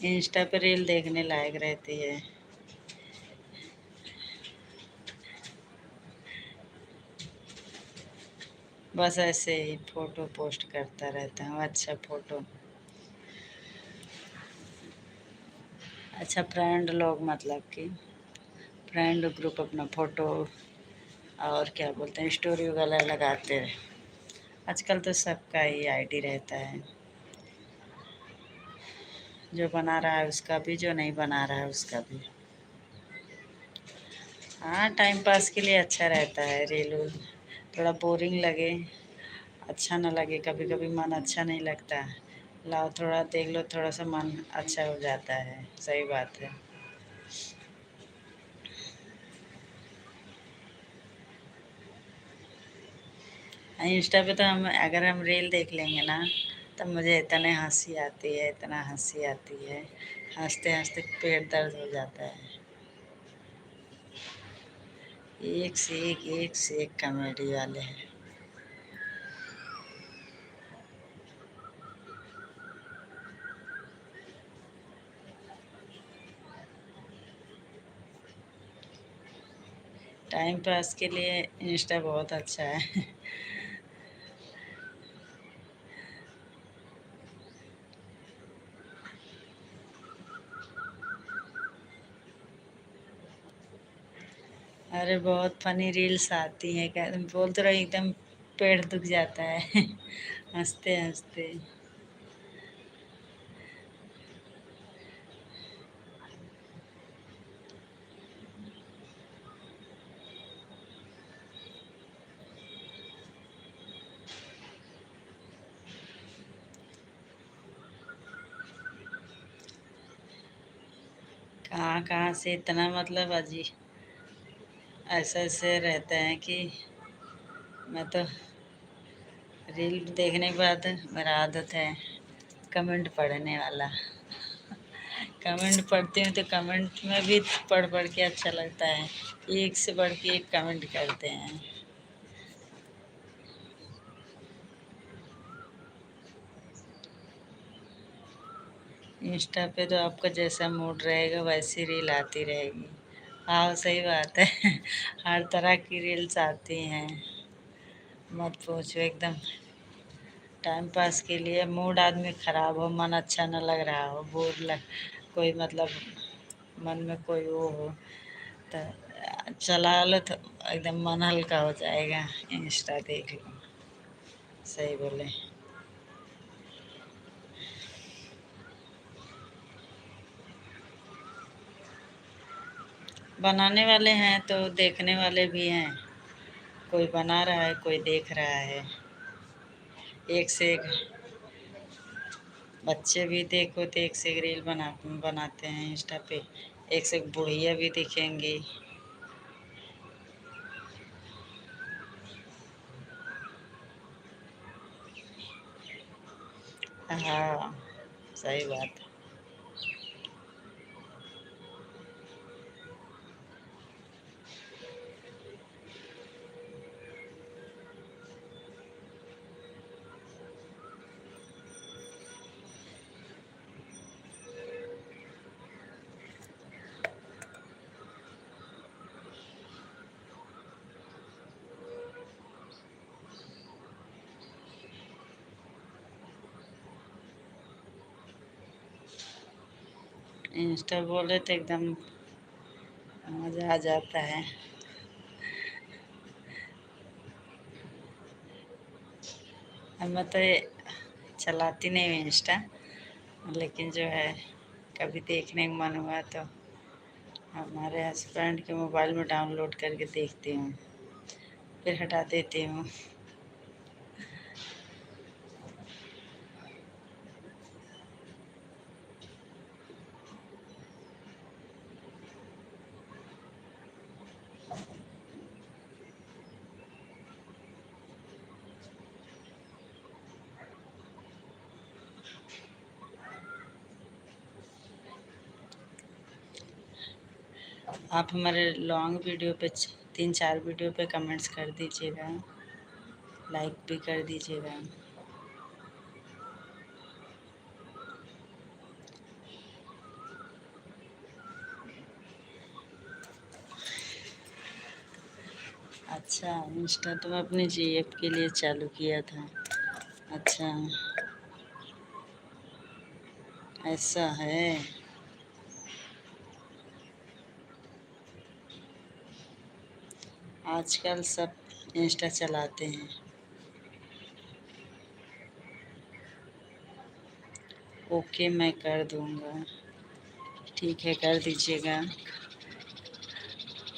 इंस्टा पे रील देखने लायक रहती है। बस ऐसे ही फ़ोटो पोस्ट करता रहता हूँ, अच्छा फ़ोटो। अच्छा फ्रेंड लोग, मतलब कि फ्रेंड ग्रुप अपना फ़ोटो और क्या बोलते हैं, स्टोरी वगैरह लगाते हैं। आजकल तो सबका ही आईडी रहता है, जो बना रहा है उसका भी, जो नहीं बना रहा है उसका भी। हाँ, टाइम पास के लिए अच्छा रहता है रील उल। थोड़ा बोरिंग लगे, अच्छा ना लगे, कभी कभी मन अच्छा नहीं लगता, लाओ थोड़ा देख लो, थोड़ा सा मन अच्छा हो जाता है। सही बात है। इंस्टा पे तो हम, अगर हम रील देख लेंगे ना, तब मुझे इतने हंसी आती है, इतना हंसी आती है, हंसते हंसते पेट दर्द हो जाता है। एक से एक कॉमेडी वाले हैं। टाइम पास के लिए इंस्टा बहुत अच्छा है। अरे बहुत फनी रील्स आती हैं, बोल तो रही एकदम पेट दुख जाता है। हंसते हंसते। कहाँ कहाँ से इतना, मतलब अजी ऐसे ऐसे रहते हैं कि मैं तो रील देखने के बाद मेरा आदत है कमेंट पढ़ने वाला। कमेंट पढ़ती हूँ तो कमेंट में भी पढ़ पढ़ के अच्छा लगता है। एक से बढ़ के एक कमेंट करते हैं। इंस्टा पे तो आपका जैसा मूड रहेगा वैसी रील आती रहेगी। हाँ सही बात है। हर तरह की रील्स आती हैं, मत पूछो एकदम। टाइम पास के लिए मूड आदमी ख़राब हो, मन अच्छा न लग रहा हो, बोर लग, कोई मतलब मन में कोई वो हो, तो चला लो तो एकदम मन हल्का हो जाएगा। इंस्टा देख लो। सही बोले। बनाने वाले हैं तो देखने वाले भी हैं। कोई बना रहा है, कोई देख रहा है। एक से एक बच्चे भी देखो तो एक से एक रील बनाते हैं इंस्टा पे। एक से एक बुढ़िया भी दिखेंगी। हाँ सही बात है। इंस्टा बोले तो एकदम मज़ा आ जाता है। अब मैं तो चलाती नहीं हूँ इंस्टा, लेकिन जो है कभी देखने का मन हुआ तो हमारे हस्बैंड के मोबाइल में डाउनलोड करके देखती हूँ, फिर हटा देती हूँ। आप हमारे लॉन्ग वीडियो पे 3-4 वीडियो पे कमेंट्स कर दीजिएगा। लाइक भी कर दीजिएगा। अच्छा, इंस्टा तो मैं अपने जीएफ के लिए चालू किया था। अच्छा, ऐसा है। आजकल सब इंस्टा चलाते हैं। ओके, मैं कर दूँगा। ठीक है, कर दीजिएगा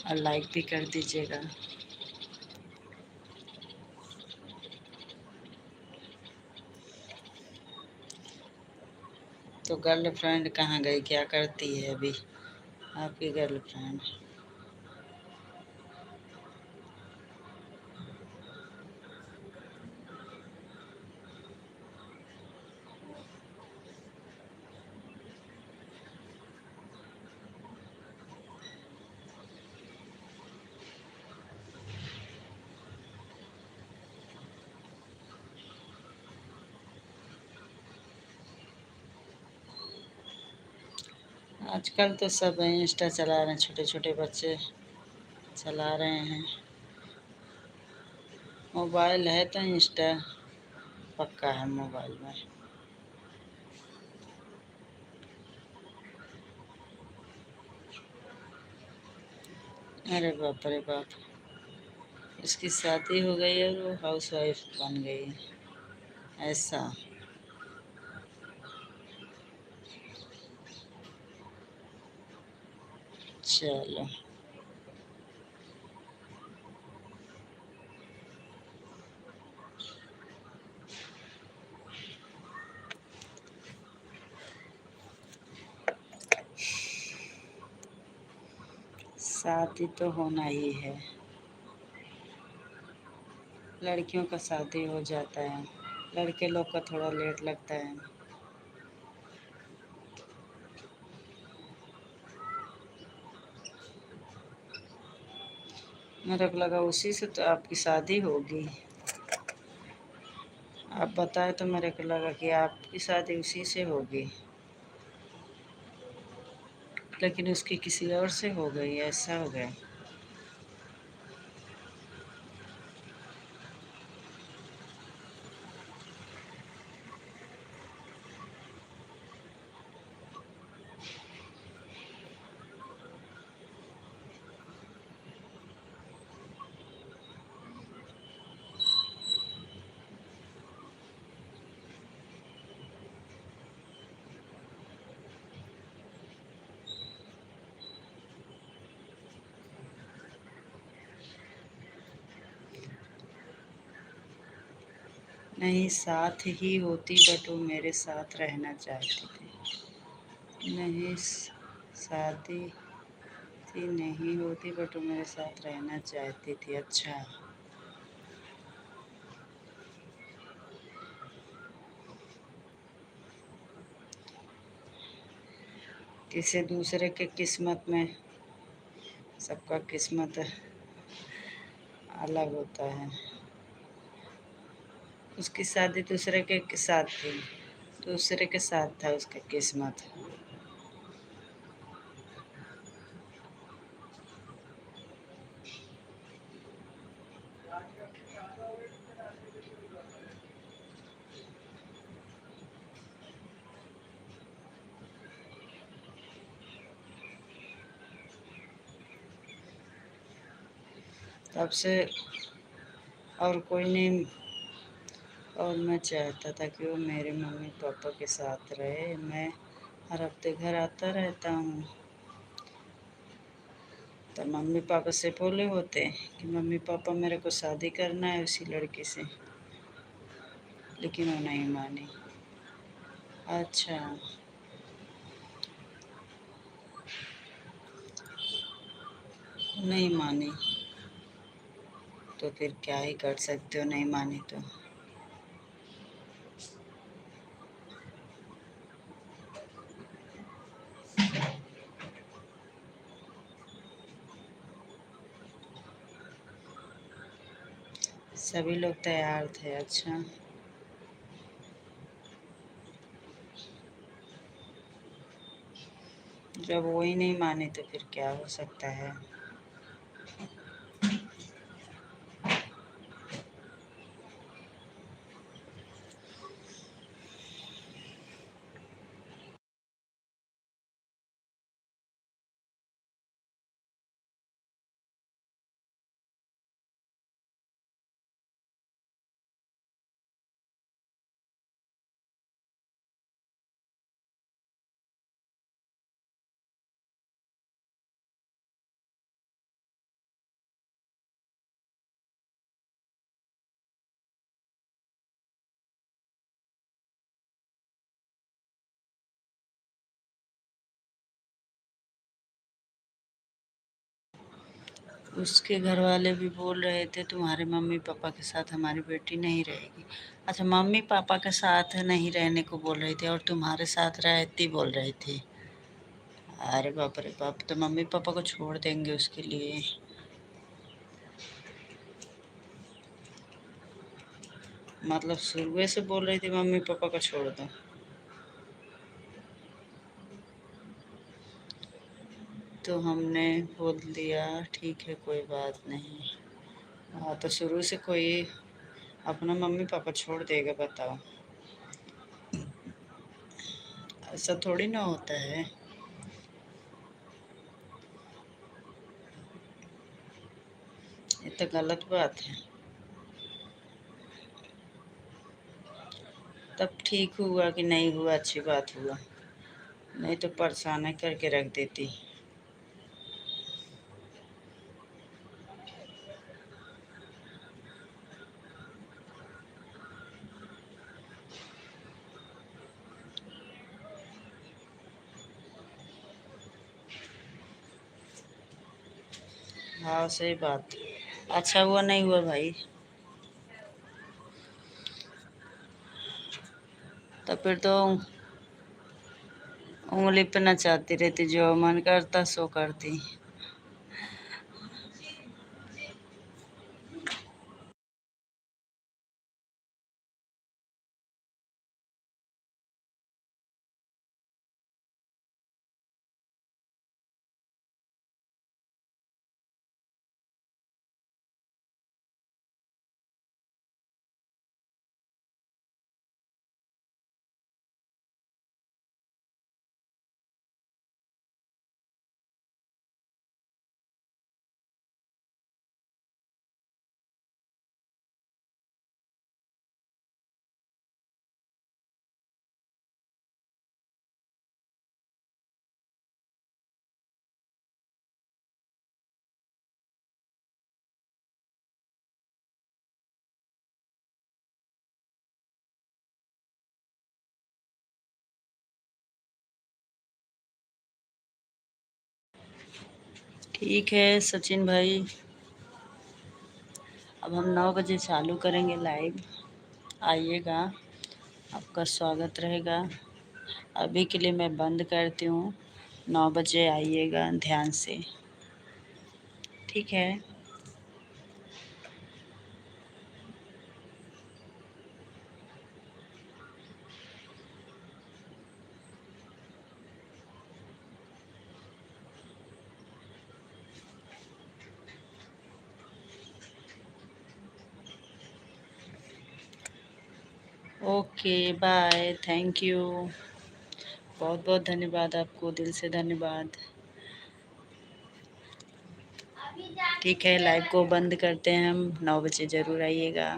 और लाइक भी कर दीजिएगा। तो गर्लफ्रेंड कहाँ गई, क्या करती है अभी आपकी गर्लफ्रेंड? आजकल तो सब इंस्टा चला रहे हैं, छोटे छोटे बच्चे चला रहे हैं। मोबाइल है तो इंस्टा पक्का है मोबाइल में। अरे बाप रे बाप, उसकी शादी हो गई और वो हाउस वाइफ बन गई। ऐसा? चलो, शादी तो होना ही है। लड़कियों का शादी हो जाता है, लड़के लोग का थोड़ा लेट लगता है। मेरे को लगा उसी से तो आपकी शादी होगी। आप बताए तो मेरे को लगा कि आपकी शादी उसी से होगी, लेकिन उसकी किसी और से हो गई, ऐसा हो गया। नहीं, साथ ही होती बट वो मेरे साथ रहना चाहती थी। नहीं, शादी थी नहीं होती बट वो मेरे साथ रहना चाहती थी। अच्छा, किसी दूसरे के किस्मत में, सबका किस्मत अलग होता है। उसकी शादी दूसरे के साथ थी, दूसरे के साथ था उसका किस्मत। तब से और कोई नहीं। और मैं चाहता था कि वो मेरे मम्मी पापा के साथ रहे। मैं हर हफ्ते घर आता रहता हूँ। तो मम्मी पापा से बोले होते कि मम्मी पापा मेरे को शादी करना है उसी लड़की से, लेकिन वो नहीं मानी। अच्छा, नहीं मानी तो फिर क्या ही कर सकते हो, नहीं मानी तो। सभी लोग तैयार थे। अच्छा, जब वो ही नहीं माने तो फिर क्या हो सकता है। उसके घर वाले भी बोल रहे थे तुम्हारे मम्मी पापा के साथ हमारी बेटी नहीं रहेगी। अच्छा, मम्मी पापा के साथ नहीं रहने को बोल रही थी और तुम्हारे साथ रहती बोल रही थी। अरे बाप रे बाप, तो मम्मी पापा को छोड़ देंगे उसके लिए। मतलब शुरू से बोल रही थी मम्मी पापा को छोड़ दो। तो हमने बोल दिया ठीक है कोई बात नहीं। हाँ, तो शुरू से कोई अपना मम्मी पापा छोड़ देगा बताओ। ऐसा थोड़ी ना होता है। ये तो गलत बात है। तब ठीक हुआ कि नहीं हुआ, अच्छी बात हुआ, नहीं तो परेशान करके रख देती। हाँ सही बात। अच्छा हुआ नहीं हुआ भाई। तो फिर तो उंगली पे नचाती रहती, जो मन करता सो करती। ठीक है सचिन भाई, अब हम 9 बजे चालू करेंगे लाइव। आइएगा, आपका स्वागत रहेगा। अभी के लिए मैं बंद करती हूँ। 9 बजे आइएगा ध्यान से, ठीक है। Okay bye, thank you. बहुत बहुत धन्यवाद आपको, दिल से धन्यवाद। ठीक है, लाइव को बंद करते हैं हम। 9 बजे ज़रूर आइएगा।